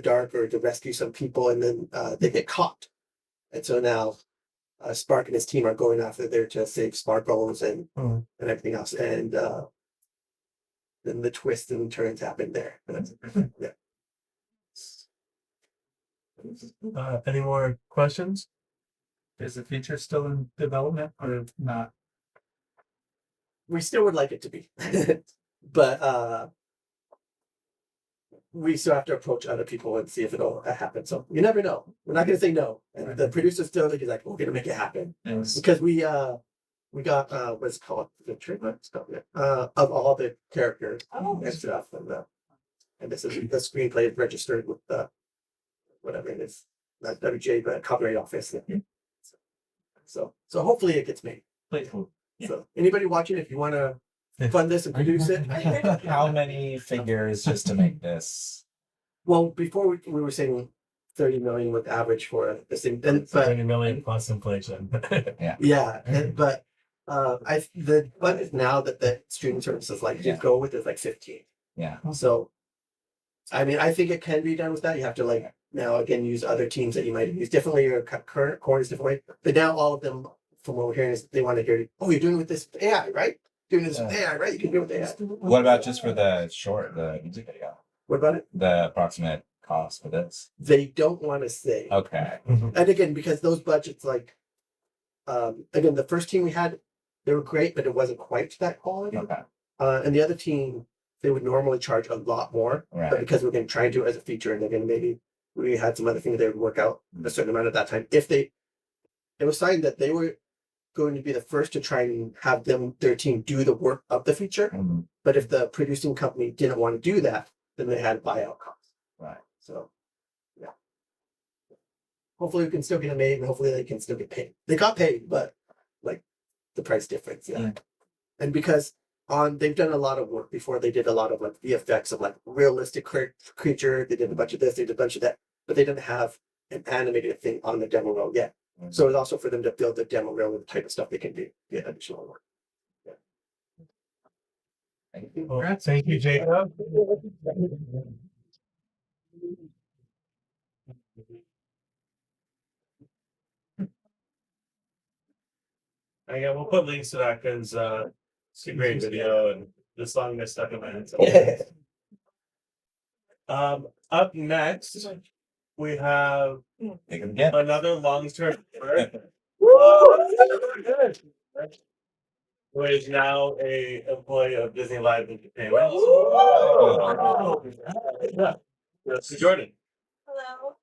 dark, or to rescue some people, and then they get caught. And so now Spark and his team are going after there to save Sparkles and everything else. And then the twists and turns happen there. Yeah. Any more questions? Is the feature still in development or not? We still would like it to be. But we still have to approach other people and see if it'll happen. So you never know. We're not going to say no. And the producer's still like, he's like, we're going to make it happen. Yes. Because we got what's it called, the treatment stuff, of all the characters and stuff, and this is the screenplay is registered with the whatever it is, not WGA, but Copyright Office. So hopefully it gets made. Playful. So anybody watching, if you want to fund this and produce it. How many figures just to make this? Well, before we were saying 30 million with average for the same, but 30 million plus inflation. but the budget now that the streaming services like to go with is like 15. Yeah. So, I mean, I think it can be done with that. You have to like now again use other teams that you might use differently or current corners different way. But now all of them, from what we're hearing, is they want to hear, oh, you're doing it with this AI, right? Doing this with AI, right? You can do it with AI. What about just for the music video? What about it? The approximate cost for this? They don't want to say. Okay. And again, because those budgets, like, again, the first team we had, they were great, but it wasn't quite to that quality. Okay. And the other team, they would normally charge a lot more, but Right. because we're going to try and do it as a feature, and again, maybe we had some other things they would work out a certain amount at that time. It was signed that they were going to be the first to try and have their team do the work of the feature. Mhm. But if the producing company didn't want to do that, then they had buyout costs. Right. So, yeah. Hopefully we can still get it made, and hopefully they can still get paid. They got paid, but like the price difference, yeah. And because they've done a lot of work before. They did a lot of like VFX of like realistic creature. They did a bunch of this, they did a bunch of that, but they didn't have an animated thing on the demo reel yet. So it's also for them to build the demo reel with the type of stuff they can do, get additional work. Thank you. Well, thank you, Jacob. Again, we'll put links to that because it's a great video and the song is stuck in my head. Up next, we have another long-term member, who is now a employee of Disney Live Entertainment. Yes, Jordan. Hello,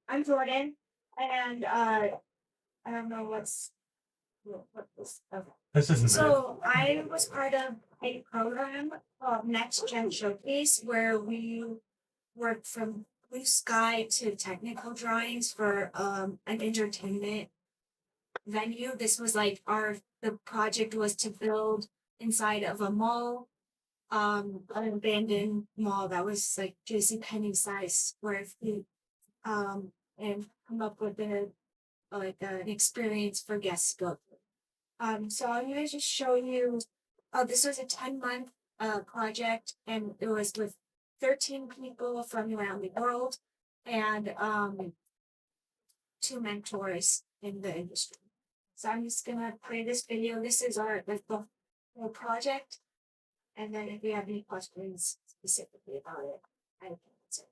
I'm Jordan, and I don't know what this. This is So I was part of a program called Next Gen Showcase, where we worked from blue sky to technical drawings for an entertainment venue. This was like the project was to build inside of a mall, an abandoned mall that was like JCPenney size square feet, and come up with an experience for guests to go through. So I'm gonna just show you. This was a 10-month project, and it was with 13 people from around the world, and 2 mentors in the industry. So I'm just gonna play this video. This is the whole project, and then if you have any questions specifically about it, I can answer.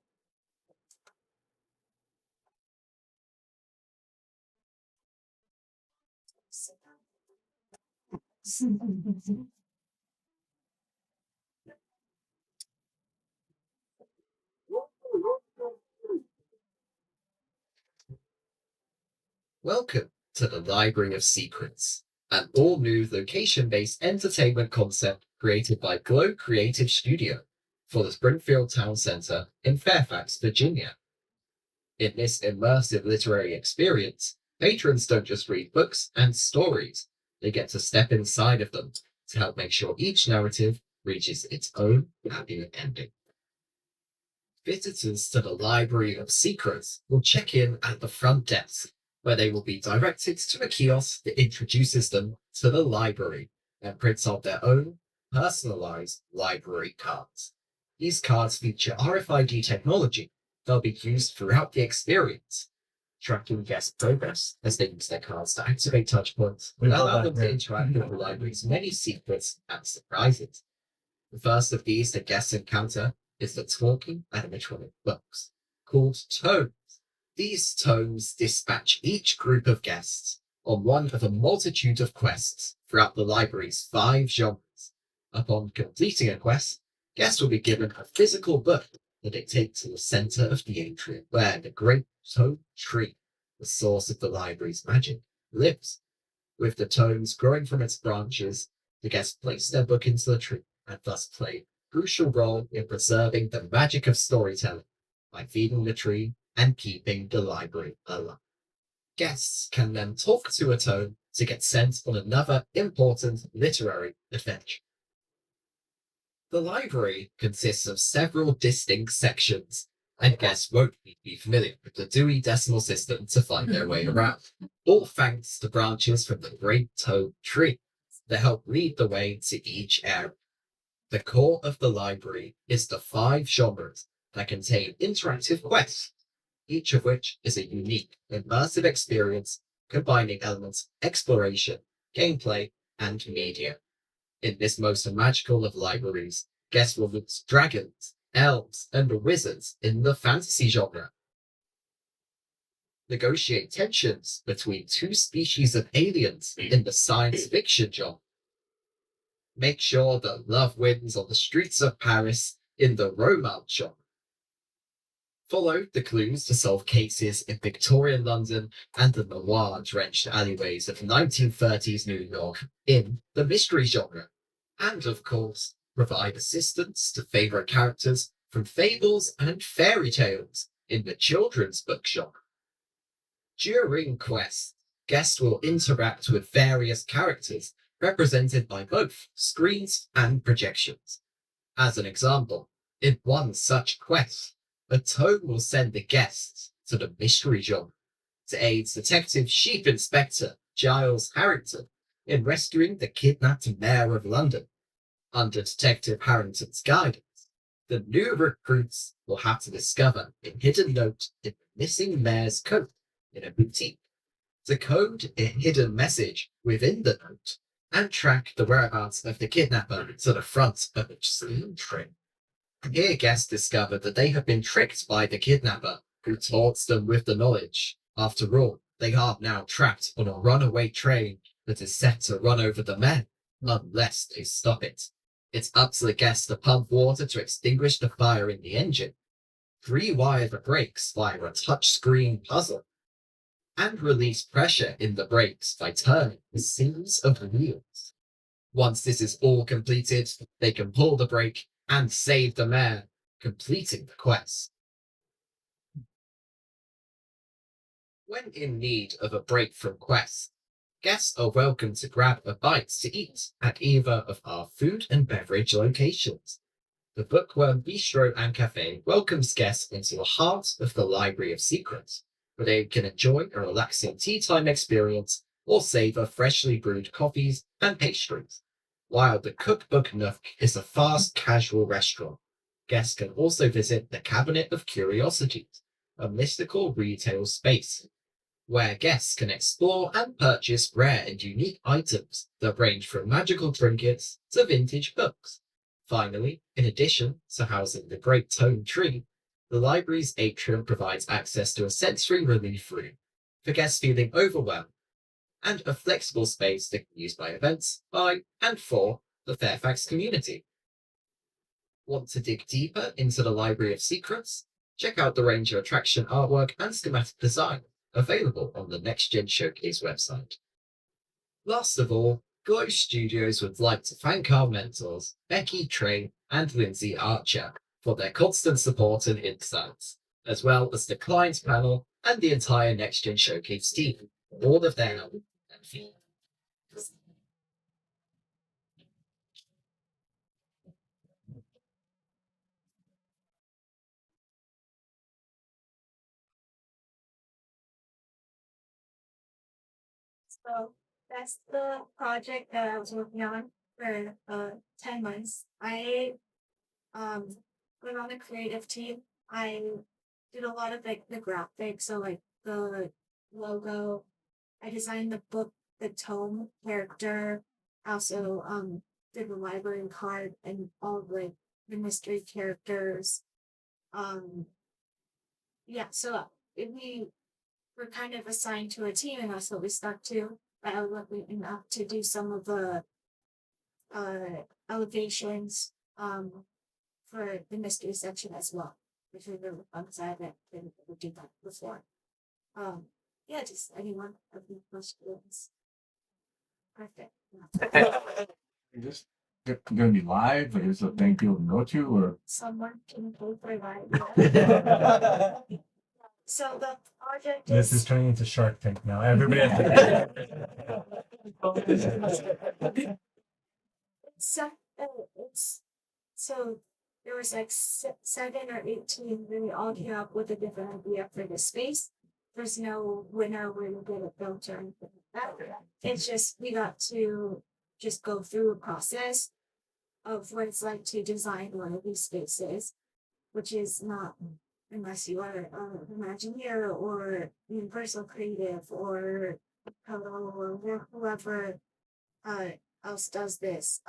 Welcome to the Library of Secrets, an all-new location-based entertainment concept created by Glow Creative Studio for the Springfield Town Center in Fairfax, Virginia. In this immersive literary experience, patrons don't just read books and stories, they get to step inside of them to help make sure each narrative reaches its own happy ending. Visitors to the Library of Secrets will check in at the front desk, where they will be directed to a kiosk that introduces them to the library and prints off their own personalized library cards. These cards feature RFID technology. They'll be used throughout the experience, tracking guest progress as they use their cards to activate touchpoints and allow them to interact with the library's many secrets and surprises. The first of these that guests encounter is the talking animatronic books, called tomes. These tomes dispatch each group of guests on one of a multitude of quests throughout the library's 5 genres. Upon completing a quest, guests will be given a physical book that they take to the center of the atrium, where the great tome tree, the source of the library's magic, lives. With the tomes growing from its branches, the guests place their book into the tree and thus play a crucial role in preserving the magic of storytelling by feeding the tree and keeping the library alive. Guests can then talk to a tome to get sent on another important literary adventure. The library consists of several distinct sections, and guests won't be familiar with the Dewey Decimal System to find their way around, all thanks to branches from the Great Tome Tree that help lead the way to each area. The core of the library is the 5 genres that contain interactive quests, each of which is a unique, immersive experience combining elements of exploration, gameplay, and media. In this most magical of libraries, guests will meet dragons, elves, and wizards in the fantasy genre, negotiate tensions between 2 species of aliens in the science fiction genre, make sure that love wins on the streets of Paris in the romance genre, follow the clues to solve cases in Victorian London and the noir-drenched alleyways of 1930s New York in the mystery genre, and of course, provide assistance to favourite characters from fables and fairy tales in the children's book genre. During quests, guests will interact with various characters represented by both screens and projections. As an example, in one such quest, a tome will send the guests to the mystery genre to aid Detective Chief Inspector Giles Harrington in rescuing the kidnapped Mayor of London. Under Detective Harrington's guidance, the new recruits will have to discover a hidden note in the missing mayor's coat in a boutique, decode a hidden message within the note, and track the whereabouts of the kidnapper to the front of a steam train. Here guests discover that they have been tricked by the kidnapper, who taunts them with the knowledge. After all, they are now trapped on a runaway train that is set to run over the men, unless they stop it. It's up to the guests to pump water to extinguish the fire in the engine, rewire the brakes via a touchscreen puzzle, and release pressure in the brakes by turning a series of wheels. Once this is all completed, they can pull the brake and save the mayor, completing the quest. When in need of a break from quests, guests are welcome to grab a bite to eat at either of our food and beverage locations. The Bookworm Bistro and Cafe welcomes guests into the heart of the Library of Secrets, where they can enjoy a relaxing tea time experience or savor freshly brewed coffees and pastries. While the Cookbook Nook is a fast casual restaurant, guests can also visit the Cabinet of Curiosities, a mystical retail space, where guests can explore and purchase rare and unique items that range from magical trinkets to vintage books. Finally, in addition to housing the Great Tome Tree, the library's atrium provides access to a sensory relief room for guests feeling overwhelmed, and a flexible space that can be used by events by and for the Fairfax community. Want to dig deeper into the Library of Secrets? Check out the range of attraction artwork and schematic design available on the Next Gen Showcase website. Last of all, Go Studios would like to thank our mentors, Becky Trey and Lindsay Archer, for their constant support and insights, as well as the clients panel and the entire Next Gen Showcase team for all of their help and feedback. So that's the project that I was working on for 10 months. I went on the creative team. I did a lot of like the graphics, so like the logo. I designed the book, the tome character. I also did the library card and all of like the mystery characters. Yeah, so we were kind of assigned to a team, and that's what we stuck to. But I was lucky enough to do some of the elevations for the mystery section as well, which was really fun because I haven't been able to do that before. Yeah, just anyone have any questions? Perfect. Is this gonna be live, or is it a thing people can go to, or? Someone can pay for that. So the project This is turning into Shark Tank now. Everybody has to. it's so there was like 7 or 8 teams, and we all came up with a different idea for the space. There's no winner where you get it built or anything like that. It's just we got to just go through a process of what it's like to design one of these spaces, which is not unless you are an Imagineer or Universal Creative or Hello or whoever else does this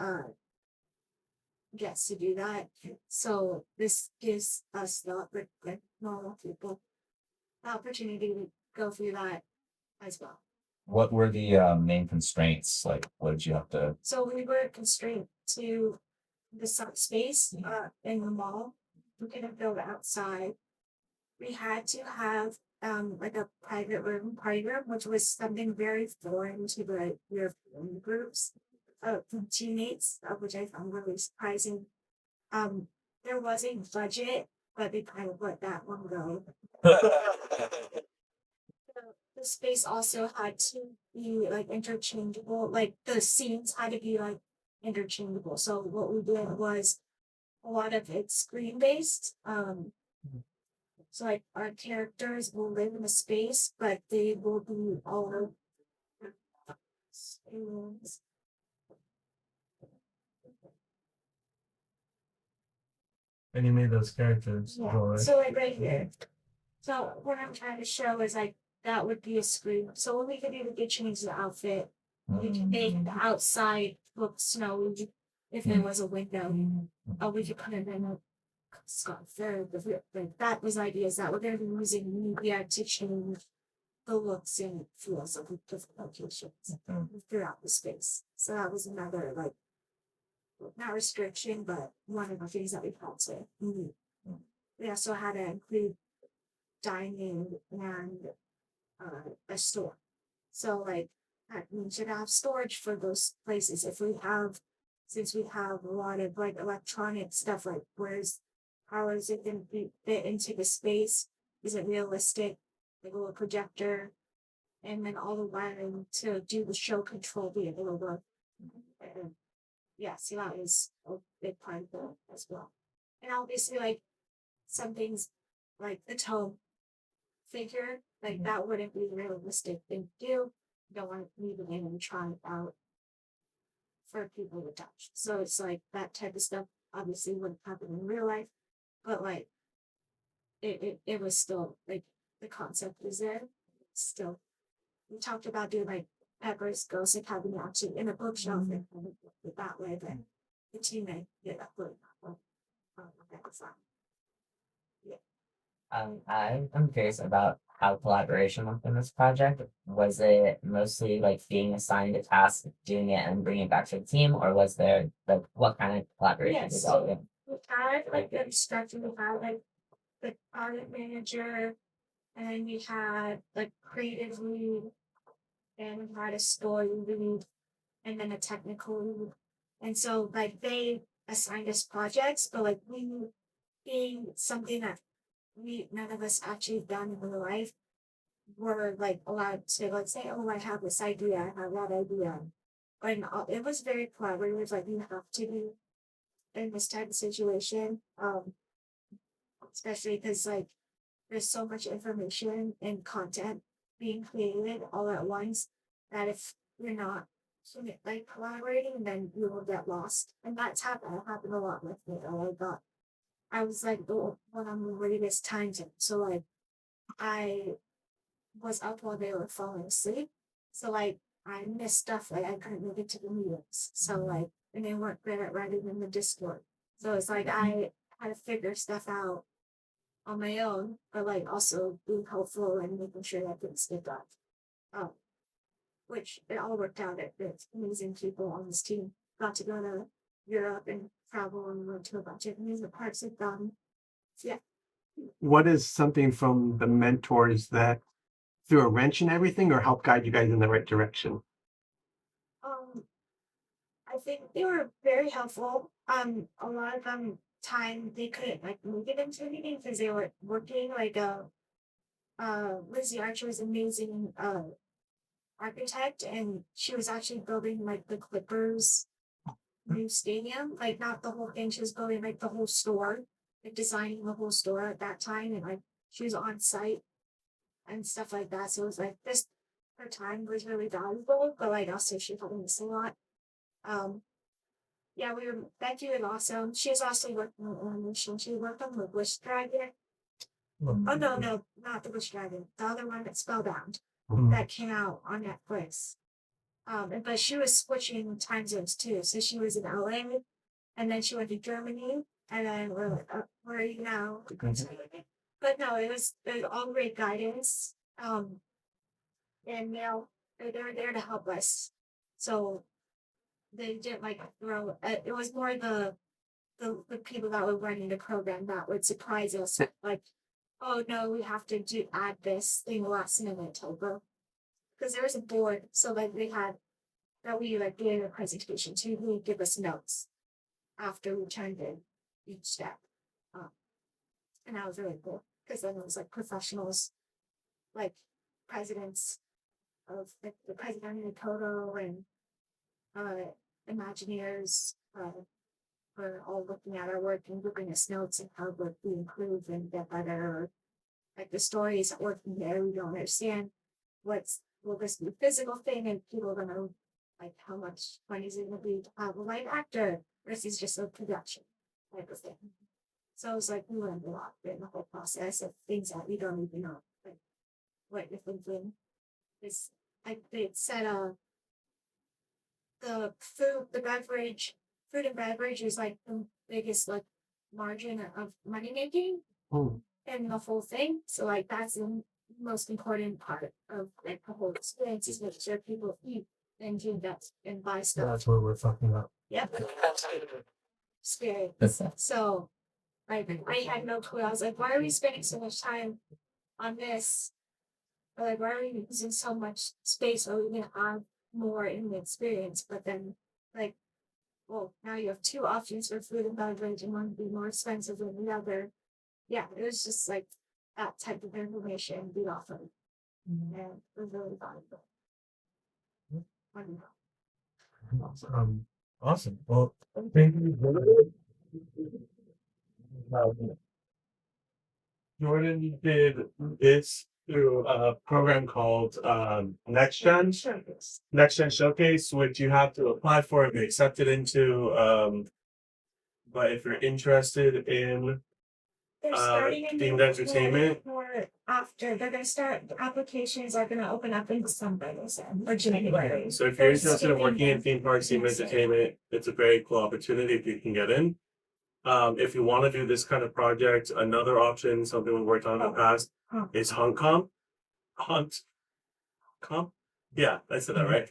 gets to do that. So this gives us the like normal people the opportunity to go through that as well. What were the main constraints? Like, what did you have to? So we were constrained to the space in the mall. We couldn't build outside. We had to have like a private room, which was something very foreign to the European groups from teammates, which I found really surprising. There was a budget, but they kind of let that one go. The space also had to be like interchangeable, like the scenes had to be like interchangeable. So what we did was a lot of it's screen based. So like our characters will live in a space, but they will be all And you made those characters. yeah. Right? So like right here. So what I'm trying to show is like that would be a screen. So what we could do, we could change the outfit. We could make the outside look snowy if there was a window. We could put it in a scarf there. That was ideas that we're going to be using media to change the looks and feels of the different locations throughout the space. So that was another like not restriction, but one of the things that we had to meet. We also had to include dining and a store. So like we should have storage for those places. Since we have a lot of like electronic stuff, like how is it going to fit into the space? Is it realistic? Like a little projector, and then all the wiring to do the show control be able to work. And yeah, so that was a big part of it as well. And obviously, like some things like the tome figure, like that wouldn't be a realistic thing to do. You don't want to leave it in and try it out for people to touch. So it's like that type of stuff obviously wouldn't happen in real life, but like it was still like the concept was there. Still, we talked about doing like Pepper's Ghost and having actually in a bookshelf and kind of it that way, but the team made it up with that design. I'm curious about how collaboration went in this project. Was it mostly like being assigned a task, doing it, and bringing it back to the team, or was there like what kind of collaboration was all in? We had like the instruction, we had like the product manager, and then we had like creative lead, and we had a story lead, and then a technical lead. And so like they assigned us projects, but like we being something that we none of us actually done in real life, were like allowed to like say, oh, I have this idea, I have that idea. And it was very collaborative, like you have to be in this type of situation. Especially because like there's so much information and content being created all at once that if you're not like collaborating, then you will get lost. And happened a lot with me. I was like the one on the latest time zone. So like I was up while they were falling asleep. So like I missed stuff, like I couldn't make it to the meetings. So like, and they weren't good at writing in the Discord. So it's like I had to figure stuff out on my own, but like also being helpful and making sure that things get done. Which it all worked out. It's amazing people on this team. Got to go to Europe and travel and went to a bunch of amusement parks with them. So yeah. What is something from the mentors that threw a wrench in everything or helped guide you guys in the right direction? I think they were very helpful. A lot of them time they couldn't like make it into a meeting because they were working like Lizzie Archer was amazing architect, and she was actually building like the Clippers new stadium, like not the whole thing, she was building like the whole store, like designing the whole store at that time, and like she was on site and stuff like that. So it was like this her time was really valuable, but like also she helped us a lot. Yeah, Becky was awesome. She's also working on animation. She worked on the Wish Dragon. Oh no, not the Wish Dragon. The other one that's Spellbound that came out on Netflix. But she was switching time zones too. So she was in LA, and then she went to Germany, and then we're like, where are you now? But no, it was all great guidance. And you know, they were there to help us. So they didn't like throw. It was more the people that were running the program that would surprise us, like, oh no, we have to add this thing last minute, because there was a board, so like they had that we like did a presentation to, who would give us notes after we turned in each step, and that was really cool because then it was like professionals, like presidents of like the president of Toto and Imagineers were all looking at our work and giving us notes and how we improve and get better. Or, like the story isn't working there, we don't understand will this be a physical thing, and people don't know like how much money is it going to be to have a live actor versus just a production type of thing. So it was like we learned a lot in the whole process of things that we don't even know, like what you're thinking is like they said the food and beverage is like the biggest like margin of money making in the whole thing. So like that's the most important part of like the whole experience, is make sure people eat and do that and buy stuff. That's what we're talking about. Yep. Spirit. So like I had no clue. I was like, why are we spending so much time on this? Or like, why are we using so much space? Are we gonna add more in the experience? But then like, well, now you have two options for food and beverage, and one would be more expensive than the other. Yeah, it was just like that type of information being offered. And it was really valuable. Awesome. Well, thank you. Jordan did this through a program called Next Gen Showcase, which you have to apply for and be accepted into. But if you're interested in They're starting in themed entertainment, after they're gonna start, applications are gonna open up in December, they said, or January. so if you're interested in working in theme parks, themed entertainment, it's a very cool opportunity if you can get in. If you want to do this kind of project, another option, something we worked on in the past, is HuntComp. Yeah, I said that right.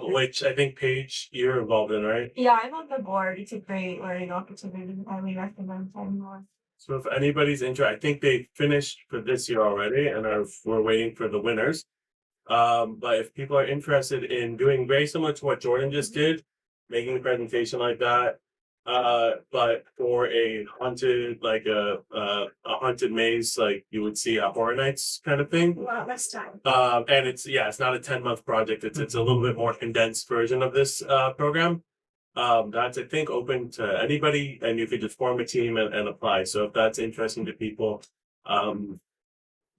Which I think Paige, you're involved in, right? Yeah, I'm on the board. It's a great learning opportunity. I highly recommend anyone. So if anybody's interested, I think they finished for this year already, and we're waiting for the winners. But if people are interested in doing very similar to what Jordan just did, making a presentation like that, but for a haunted, like a haunted maze, like you would see at Horror Nights kind of thing. A lot less time. And it's not a 10-month project. It's a little bit more condensed version of this program. That's I think open to anybody, and you could just form a team and apply. So if that's interesting to people,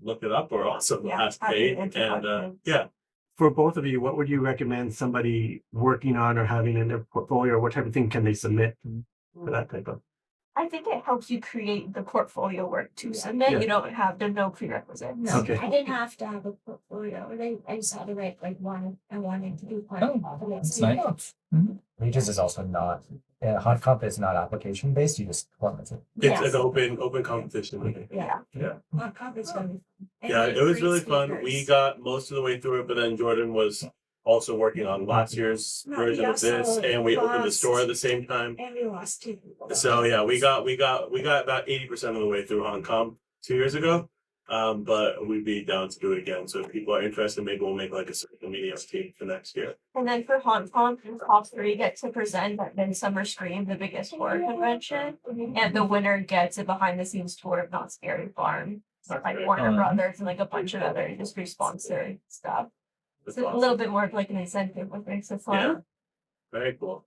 look it up or also ask Kate. And yeah. For both of you, what would you recommend somebody working on or having in their portfolio, or what type of thing can they submit for that type of? I think it helps you create the portfolio work to submit. Yeah. You don't have, there's no prerequisites. No, Okay. I didn't have to have a portfolio. I just had to write like one. I wanted to be part of it. That's nice. Regis is also not, Hot Comp is not application based, you just format it. It's an open competition. Yeah. Yeah. Well, conference gonna be fun. And Yeah, we have it was great really fun. speakers. We got most of the way through it, but then Jordan was also working on last year's No, version we of this, also and we opened the lost- store at the same time. And we lost 2 people. So yeah, we got about 80% of the way through Hong Kong 2 years ago. But we'd be down to do it again. So if people are interested, maybe we'll make like a social media team for next year. And then for Hong Kong, all three get to present at Midsummer Scream, the biggest horror convention. And the winner gets a behind the scenes tour of Not Scary Farm. So like Warner Brothers and like a bunch of other industry sponsored stuff. That's So a awesome. little bit more of like an incentive, which makes it fun. Yeah. Very cool.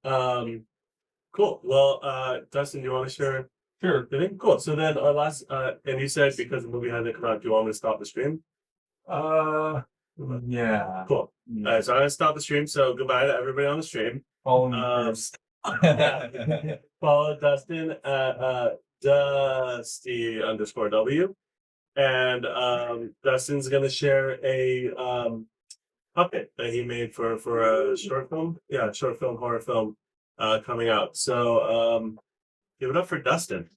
Cool. Well, Dustin, do you want to share? Sure. the thing? Cool. So then our last, and you said because the movie hasn't come out, do you want me to stop the stream? Yeah. Cool. All right, so I'm gonna stop the stream. So goodbye to everybody on the stream. Follow me first. Follow Dustin at Dusty_W. And Dustin's gonna share a puppet that he made for a short film. Yeah, short film, horror film coming out. So give it up for Dustin.